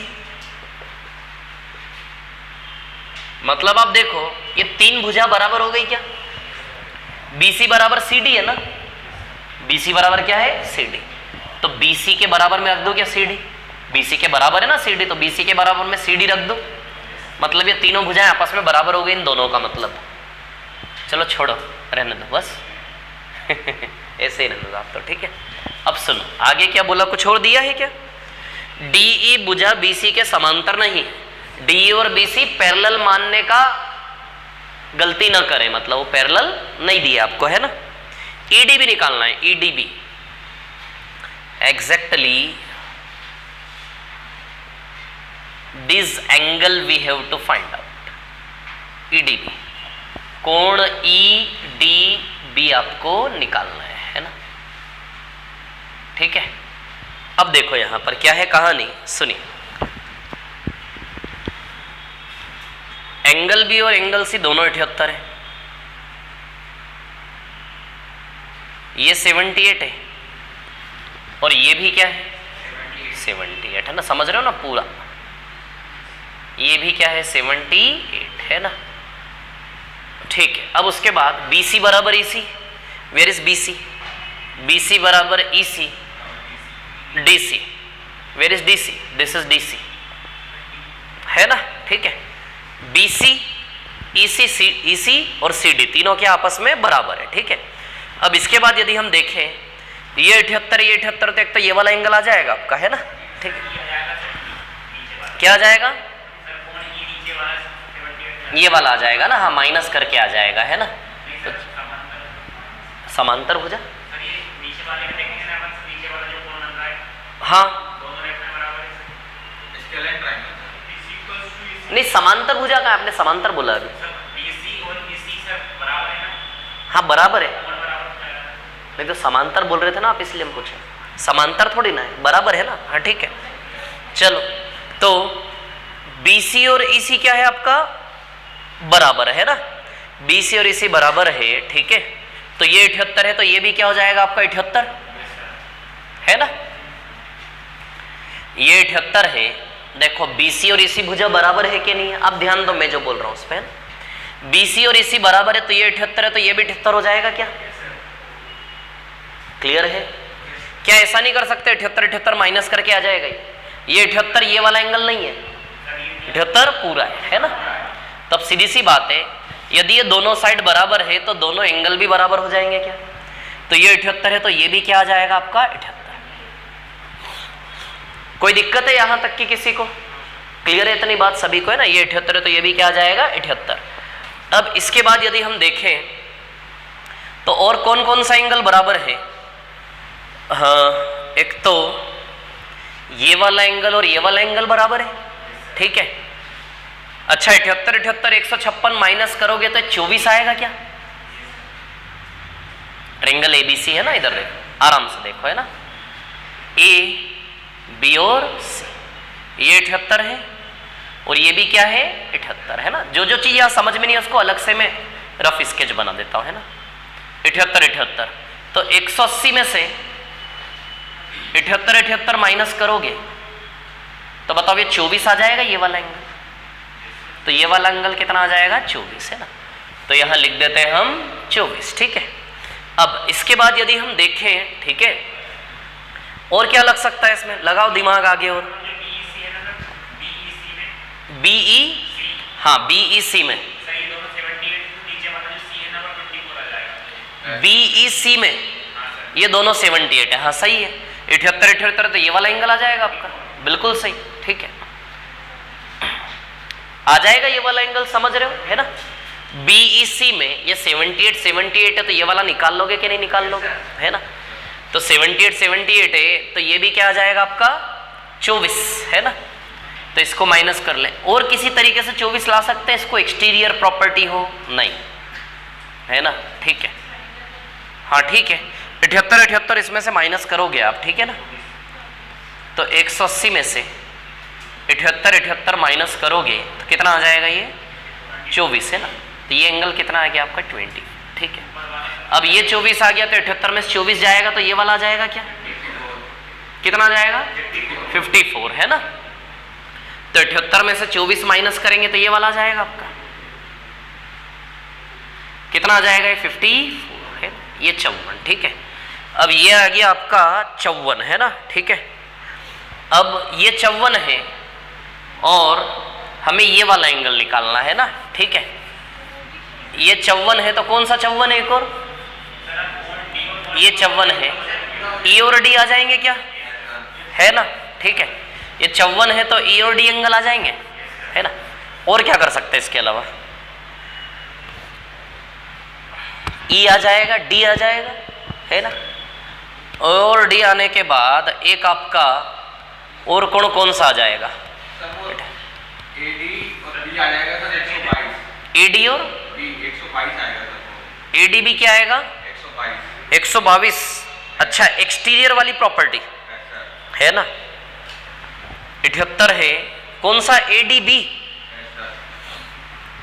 मतलब आप देखो ये तीन भुजा बराबर हो गई क्या? BC बराबर CD है ना, BC बराबर क्या है? CD। तो BC के बराबर में रख दो क्या CD? BC के बराबर है ना CD, तो BC के बराबर में CD रख दो। मतलब ये तीनों भुजाएं आपस में बराबर हो गई, इन दोनों का मतलब। चलो छोड़ो, रहने दो बस ऐसे ही रहने दो आप तो, ठीक है। अब सुनो आगे क्या बोला, कुछ और दिया है क्या? DE भुजा BC के समांतर नहीं। DE और BC पैरेलल मानने का गलती ना करें, मतलब वो पैरेलल नहीं दिया आपको, है ना। ED भी निकालना है, ED भी exactly this angle we have to find out. ED भी, कोण EDB आपको निकालना है ना, ठीक है। अब देखो यहां पर क्या है कहानी, सुनिए। एंगल बी और एंगल सी दोनों 78 है, ये 78 है और ये भी क्या है? 78 है ना, समझ रहे हो ना पूरा। ये भी क्या है? 78 है ना, ठीक है। अब उसके बाद BC बराबर EC, where is BC? BC बराबर EC, DC, where is DC? This is DC, है ना, ठीक है। BC, EC, EC और CD तीनों के आपस में बराबर है, ठीक है। अब इसके बाद यदि हम देखें ये 78, ये 78, तो ये वाला एंगल आ जाएगा आपका, है ना, ठीक है। क्या आ जाएगा? ये वाला आ जाएगा ना, हाँ, माइनस करके आ जाएगा, है ना। तो समांतर भुजा, हाँ नहीं, समांतर भुजा का आपने समांतर बोला अभी। हाँ बराबर है, नहीं तो समांतर बोल रहे थे ना आप, इसलिए हम पूछे। समांतर थोड़ी ना है, बराबर है ना, हाँ ठीक है। चलो तो BC और EC क्या है आपका? बराबर है ना, BC और EC बराबर है, ठीक है। तो ये 78 है, तो ये भी क्या हो जाएगा आपका? 78 है ना, ये 78 है। देखो BC और EC भुजा बराबर है कि नहीं है? आप ध्यान दो, मैं जो बोल रहा हूं उस पर। BC और EC बराबर है, तो ये 78 है, तो ये भी 78 हो जाएगा क्या? क्लियर है? क्या ऐसा नहीं कर सकते 78 78 माइनस करके आ जाएगा? ये 78 ये वाला एंगल नहीं है, 78 पूरा है ना। तब सीधी सी बात है, यदि ये दोनों साइड बराबर है तो दोनों एंगल भी बराबर हो जाएंगे क्या? तो ये 78 है, तो ये भी क्या आ जाएगा आपका? 78। कोई दिक्कत है यहां तक कि किसी को? क्लियर है इतनी बात सभी को, है ना। ये 78 है, तो ये भी क्या आ जाएगा? 78। अब इसके बाद यदि हम देखें तो और कौन कौन सा एंगल बराबर है? हाँ, एक तो ये वाला एंगल और ये वाला एंगल बराबर है, ठीक है। अच्छा 78 78 156 माइनस करोगे तो 24 आएगा क्या? ट्रायंगल एबीसी है ना, इधर देखो, आराम से देखो, है ना, ए बी और सी, ये 78 है और ये भी क्या है 78 है ना। जो जो चीज यहां समझ में नहीं है उसको अलग से मैं रफ स्केच बना देता हूं, है ना। 78 78 तो 180 में से 78 78 माइनस करोगे तो बताओ ये 24 आ जाएगा, ये वाला एंगल। तो ये वाला एंगल कितना आ जाएगा? 24, है ना। तो यहां लिख देते हैं हम 24, ठीक है। अब इसके बाद यदि हम देखें, ठीक है, और क्या लग सकता है इसमें? लगाओ दिमाग आगे। और बीई, हाँ बीईसी में, बीईसी में ये दोनों 78 है, हाँ सही है। 78 78 तो ये वाला एंगल आ जाएगा आपका, बिल्कुल सही, ठीक है, आ जाएगा ये वाला एंगल, समझ रहे हो, है ना। बीईसी में ये 78 78 है तो ये वाला निकाल लोगे कि नहीं निकाल लोगे, है ना। तो 78 78 है तो ये भी क्या आ जाएगा आपका 24, है ना। तो इसको माइनस कर लें। और किसी तरीके से 24 ला सकते हैं इसको, एक्सटीरियर प्रॉपर्टी हो नहीं, है ना, ठीक है, हाँ ठीक है। 78 78 इसमें से माइनस करोगे आप, ठीक है ना। तो 180 में से 78 78 माइनस करोगे तो कितना आ जाएगा? ये 24, है ना। तो ये एंगल कितना आ गया आपका 20, ठीक है। अब ये 24 आ गया तो 78 में से 24 जाएगा तो ये वाला आ जाएगा क्या? कितना आ जाएगा? 54, है ना। तो 78 में से 24 माइनस करेंगे तो ये वाला आ जाएगा आपका, कितना आ जाएगा? ये 54 है, ये 54, ठीक है। अब ये आ गया आपका 54, है ना, ठीक है। अब ये 54 है और हमें ये वाला एंगल निकालना है ना, ठीक है। ये 54 है तो कौन सा 54 है? एक और ये 54 है, ई और डी आ जाएंगे क्या, है ना, ठीक है। ये 54 है तो ई और डी एंगल आ जाएंगे, है ना। और क्या कर सकते हैं इसके अलावा? ई आ जाएगा, डी आ जाएगा, है ना। और डी आने के बाद एक आपका और कौन सा आ जाएगा? एडी और बी आ जाएगा सर 122, एडी और बी 122 आएगा सर। एडी भी क्या आएगा? 122 122। अच्छा, एक्सटीरियर वाली प्रॉपर्टी, है ना। 78 है, कौन सा? एडीबी,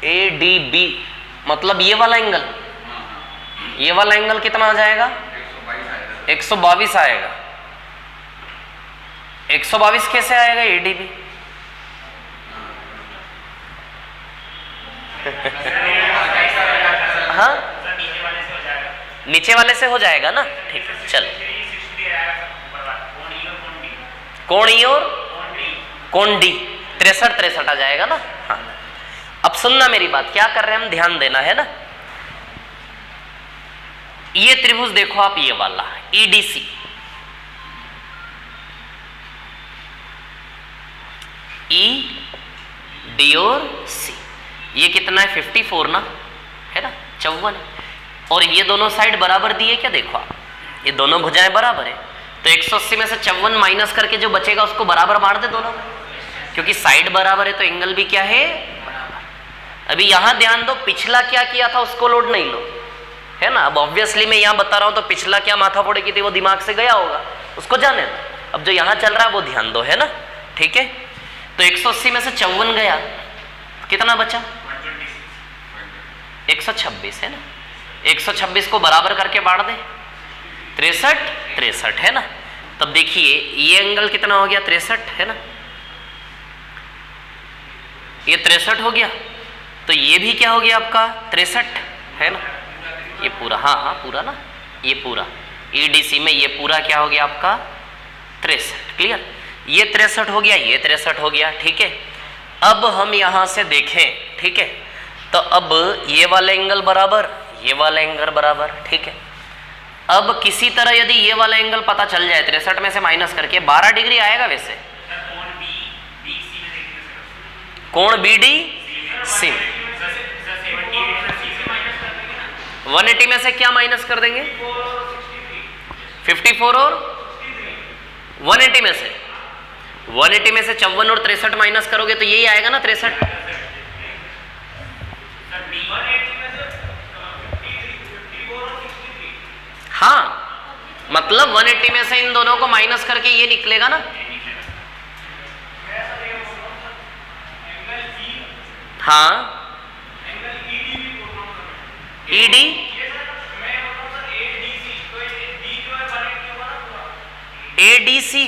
एडीबी मतलब ये वाला एंगल, ये वाला एंगल कितना आ जाएगा? 122 आएगा। 122 कैसे आएगा एडीबी? हाँ, नीचे वाले से हो जाएगा ना, ठीक है। चल, कोण ई और कोण डी 63 63 आ जाएगा ना। हाँ, अब सुनना मेरी बात, क्या कर रहे हैं हम, ध्यान देना, है ना। ये त्रिभुज देखो आप, ये वाला ईडीसी, ई डी और सी, ये कितना है? 54 ना, है ना, 54 है। और ये दोनों साइड बराबर दिए क्या? देखो आप, ये दोनों भुजाएं बराबर है तो 180 में से 54 माइनस करके जो बचेगा उसको बराबर बांट दे दोनों में, क्योंकि साइड बराबर है तो एंगल भी क्या है? बराबर। अभी यहां ध्यान दो, पिछला क्या किया था उसको लोड नहीं लो, है ना। अब ऑब्वियसली मैं यहां बता रहा हूं तो पिछला क्या माथा फोड़े की थी वो दिमाग से गया होगा, उसको जाने दो। अब जो यहां चल रहा है वो ध्यान दो, है ना, ठीक है। तो 180 में से 54 गया, कितना बचा? 126, है ना। 126 को बराबर करके बांट दे, 63 63, है ना। तब देखिए ये एंगल कितना हो गया? 63, है ना। ये 63 हो गया तो ये भी क्या हो गया आपका? 63, है ना। ये पूरा, हाँ हाँ पूरा ना, ये पूरा ईडीसी में ये पूरा क्या हो गया आपका? 63, क्लियर। ये 63 हो गया, ये 63 हो गया, ठीक है। अब हम यहां से देखें, ठीक है, तो अब ये वाला एंगल बराबर, ये वाला एंगल बराबर, ठीक है। अब किसी तरह यदि ये वाला एंगल पता चल जाए 63 में से माइनस करके 12 डिग्री आएगा वैसे, कोण बी डी सी, 180 में से क्या माइनस कर देंगे? 54 और 180 में से 54 और 63 माइनस करोगे तो यही आएगा ना 63। हाँ, मतलब 180 में से इन दोनों को माइनस करके ये निकलेगा ना। हाँ, ईडी एडीसी,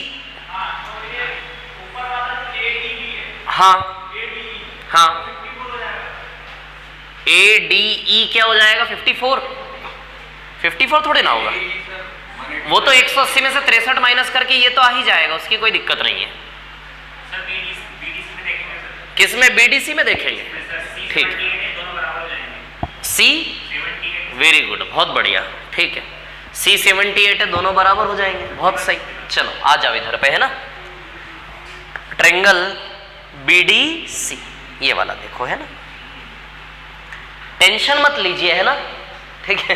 हाँ हाँ, एडीई क्या हो जाएगा? 54 थोड़े ना होगा, वो तो 180 में से 63 माइनस करके ये तो आ ही जाएगा, उसकी कोई दिक्कत नहीं है। किस में? बीडीसी में देखेंगे, ठीक है। सी, वेरी गुड, बहुत बढ़िया, ठीक है। सी 78 है, दोनों बराबर हो जाएंगे, बहुत सही। चलो आ जाओ इधर पे, है ना। ट्रायंगल बीडीसी ये वाला देखो, है ना। टेंशन मत लीजिए, है ना, ठीक है।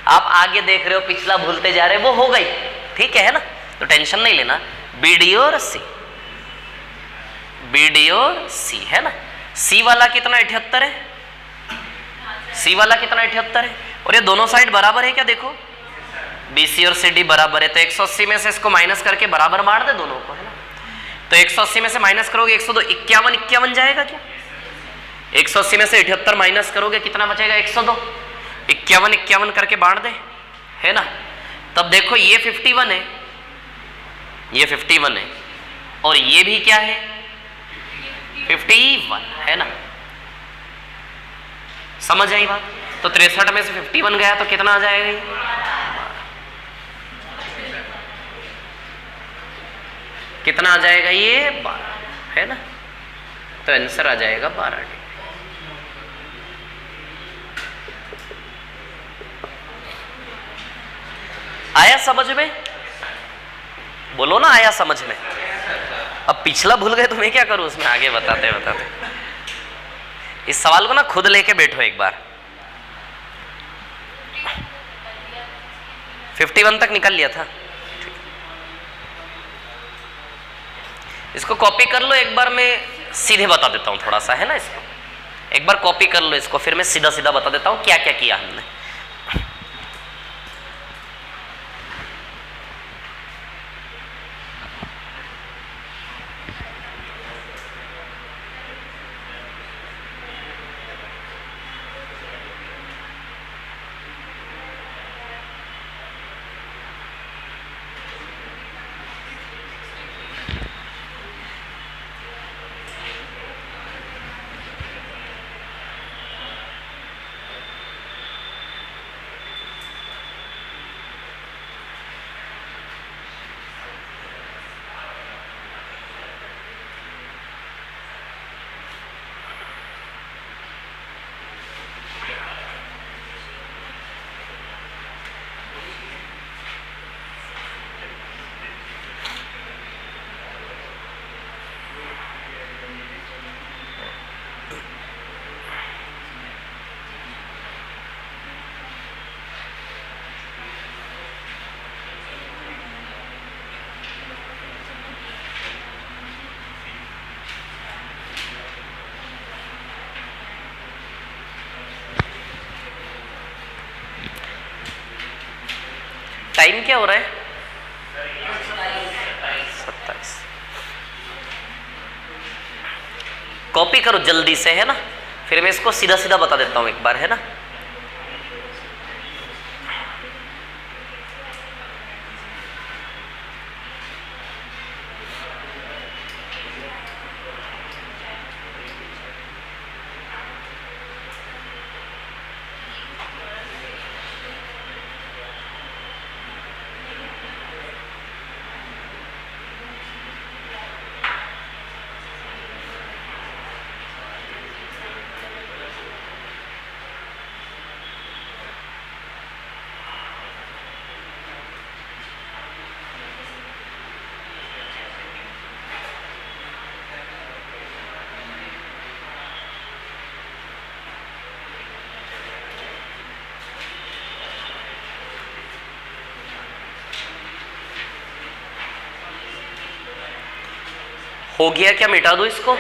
आप आगे देख रहे हो, पिछला भूलते जा रहे हो, वो हो गई, ठीक है ना, तो टेंशन नहीं लेना। बीडी और सी, बीडी और सी, है ना। सी वाला कितना? 78 है। सी वाला कितना? 78 है। और ये दोनों साइड बराबर है क्या? देखो, बीसी और सीडी बराबर है, तो 180 में से इसको माइनस करके बराबर मार दे दोनों को, है ना। तो 180 में से माइनस करोगे 102, 51 जाएगा क्या? 180 में से 78 माइनस करोगे कितना बचेगा? 102। 51 करके बांट दे, है ना। तब देखो ये 51 है, ये 51 है, और ये भी क्या है? 51 है ना। समझ आई बात? तो 63 में से 51 गया तो कितना आ जाएगा? कितना आ जाएगा? ये 12, है ना। तो आंसर आ जाएगा 12 डिग्री। आया समझ में? बोलो ना, आया समझ में? अब पिछला भूल गए तो मैं क्या करूं उसमें, आगे बताते बताते। इस सवाल को ना खुद लेके बैठो एक बार। 51 तक निकल लिया था। इसको कॉपी कर लो एक बार, मैं सीधे बता देता हूं थोड़ा सा, है ना। इसको एक बार कॉपी कर लो इसको, फिर मैं सीधा सीधा बता देता हूं क्या क्या किया हमने। टाइम क्या हो रहा है? 27। कॉपी करो जल्दी से, है ना, फिर मैं इसको सीधा सीधा बता देता हूं एक बार, है ना। हो गया क्या, मिटा दो इसको।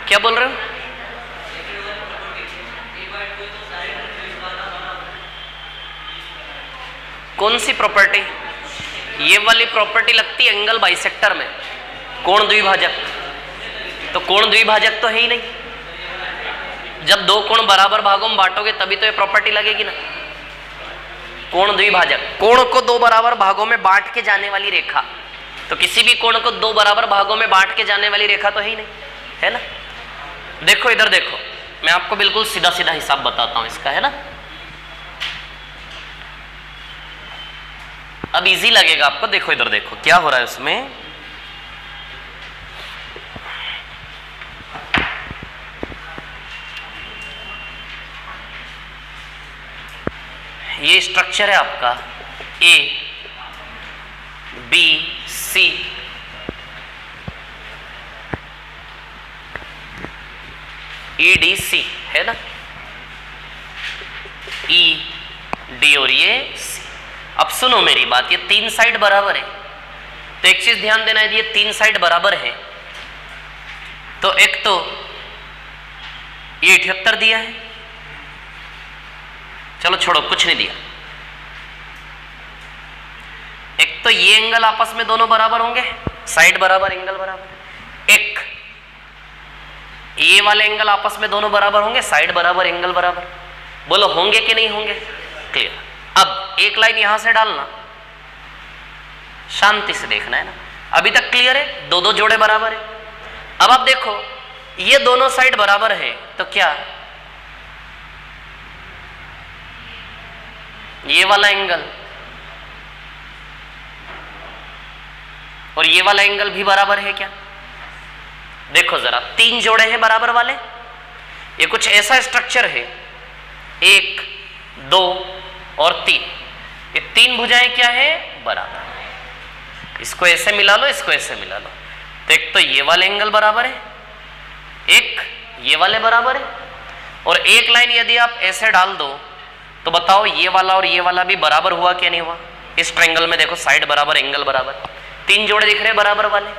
क्या बोल रहे हो? कौन सी प्रॉपर्टी? ये वाली प्रॉपर्टी लगती है एंगल बाइसेक्टर में, कोण द्विभाजक। तो कोण द्विभाजक तो है ही नहीं। जब दो कोण बराबर भागों में बांटोगे तभी तो ये प्रॉपर्टी लगेगी ना। कोण द्विभाजक, कोण को दो बराबर भागों में बांट के जाने वाली रेखा। तो किसी भी कोण को दो बराबर भागों में बांट के जाने वाली रेखा तो है ही नहीं, है ना। देखो इधर देखो, मैं आपको बिल्कुल सीधा सीधा हिसाब बताता हूं इसका, है ना। अब इजी लगेगा आपको। देखो इधर देखो क्या हो रहा है उसमें। ये स्ट्रक्चर है आपका A B C, E D C, है ना। ई डी और ये सी। अब सुनो मेरी बात, ये तीन साइड बराबर है तो एक चीज ध्यान देना है, ये तीन साइड बराबर है तो एक तो ये 78 दिया है, चलो छोड़ो कुछ नहीं दिया। एक तो ये एंगल आपस में दोनों बराबर होंगे, साइड बराबर एंगल बराबर। एक ये वाले एंगल आपस में दोनों बराबर होंगे, साइड बराबर एंगल बराबर। बोलो होंगे कि नहीं होंगे? क्लियर। अब एक लाइन यहां से डालना, शांति से देखना है ना। अभी तक क्लियर है, दो दो जोड़े बराबर है। अब आप देखो ये दोनों साइड बराबर है तो क्या ये वाला एंगल और ये वाला एंगल भी बराबर है क्या? देखो जरा, तीन जोड़े हैं बराबर वाले। ये कुछ ऐसा स्ट्रक्चर है, एक दो और तीन, ये तीन भुजाएं क्या है? बराबर। इसको ऐसे मिला लो, इसको ऐसे मिला लो तो एक तो ये वाले एंगल बराबर है, एक ये वाले बराबर है। और एक लाइन यदि आप ऐसे डाल दो तो बताओ ये वाला और ये वाला भी बराबर हुआ क्या नहीं हुआ? इस ट्रायंगल में देखो साइड बराबर एंगल बराबर, तीन जोड़े दिख रहे हैं बराबर वाले।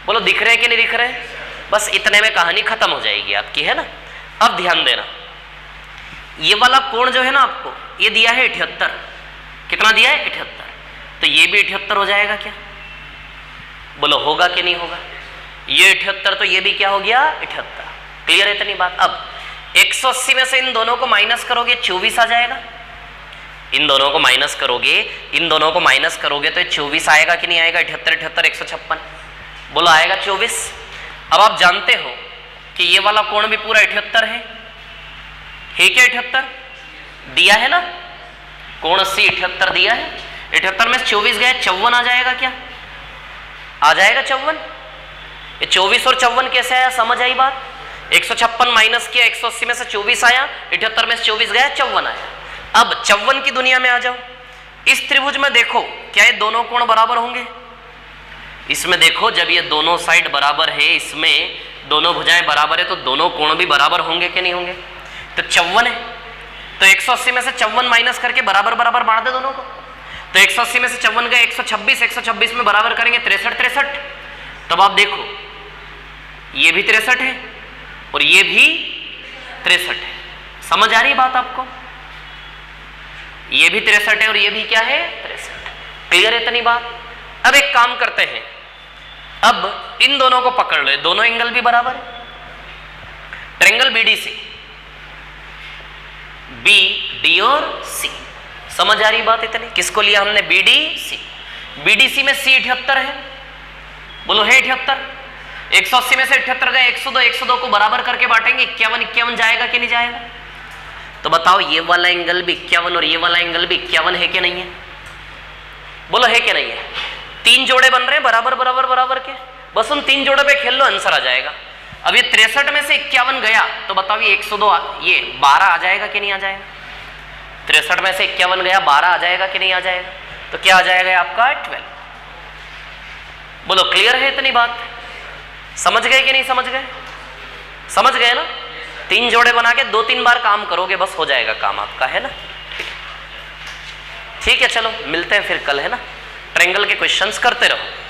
बोलो दिख रहे हैं कि नहीं दिख रहे हैं? बस इतने में कहानी खत्म हो जाएगी आपकी, है ना। अब ध्यान देना, ये वाला कोण जो है ना आपको ये दिया है 78। कितना दिया है? 78। तो ये भी 78 हो जाएगा क्या? बोलो होगा कि नहीं होगा? ये 78 तो ये भी क्या हो गया? 78। क्लियर है इतनी बात? अब 180 में से इन दोनों को माइनस करोगे 24 आ जाएगा। इन दोनों को माइनस करोगे, इन दोनों को माइनस करोगे तो 24 आएगा कि नहीं आएगा? 78 78 156। बोलो आएगा 24। अब आप जानते हो कि ये वाला कोण भी पूरा 78 है क्या? 78 दिया है ना, कोण सी 78 दिया है। 78 में 24 गए, 54 आ जाएगा क्या? आ जाएगा 54। ये 24 और 54 कैसे आया? समझ आई बात? 156 माइनस किया, 180 में से 24 आया, 78 में से 24 गया, 54 आया। अब 54 की दुनिया में आ जाओ। इस त्रिभुज में देखो क्या ये दोनों कोण बराबर होंगे? इसमें देखो जब ये दोनों साइड बराबर है, इसमें दोनों भुजाएं बराबर है तो दोनों कोण भी बराबर होंगे कि नहीं होंगे? तो 54 है तो 180 में से 54 माइनस करके बराबर बराबर बांट दे दोनों को। तो 180 में से 54 गए 126, 126 में बराबर करेंगे 63 63। तब आप देखो ये भी 63 है और ये भी 63 है। समझ आ रही बात आपको? ये भी 63 है और ये भी क्या है? 63। क्लियर है इतनी बात? अब एक काम करते हैं, अब इन दोनों को पकड़ लो, दोनों एंगल भी बराबर है। ट्रायंगल बीडीसी, बी डी और सी। समझ आ रही बात इतनी? किसको लिया हमने? बीडीसी। बीडीसी में सी 78 है। बोलो है 78। 180 में से 78 गए, 102 102 को बराबर करके बांटेंगे, 51 51 जाएगा कि नहीं जाएगा? तो बताओ ये वाला एंगल भी 51 और ये वाला एंगल भी 51 है कि नहीं है? बोलो है कि नहीं है? तीन जोड़े बन रहे हैं बराबर बराबर बराबर के, बस उन तीन जोड़े पे खेल लो, आंसर आ जाएगा। अब ये 63 में से 51 गया तो बताओ ये 102 ये 12 आ जाएगा कि नहीं आ जाएगा? 63 में से 51 गया, 12 आ जाएगा कि नहीं आ जाएगा? तो क्या आ जाएगा आपका? 12। बोलो क्लियर है इतनी बात? समझ गए कि नहीं समझ गए? समझ गए ना? 3 जोड़े बना के 2-3 बार काम करोगे, बस हो जाएगा काम आपका, है ना। ठीक है, चलो मिलते हैं फिर कल, है ना। ट्रायंगल के क्वेश्चंस करते रहो।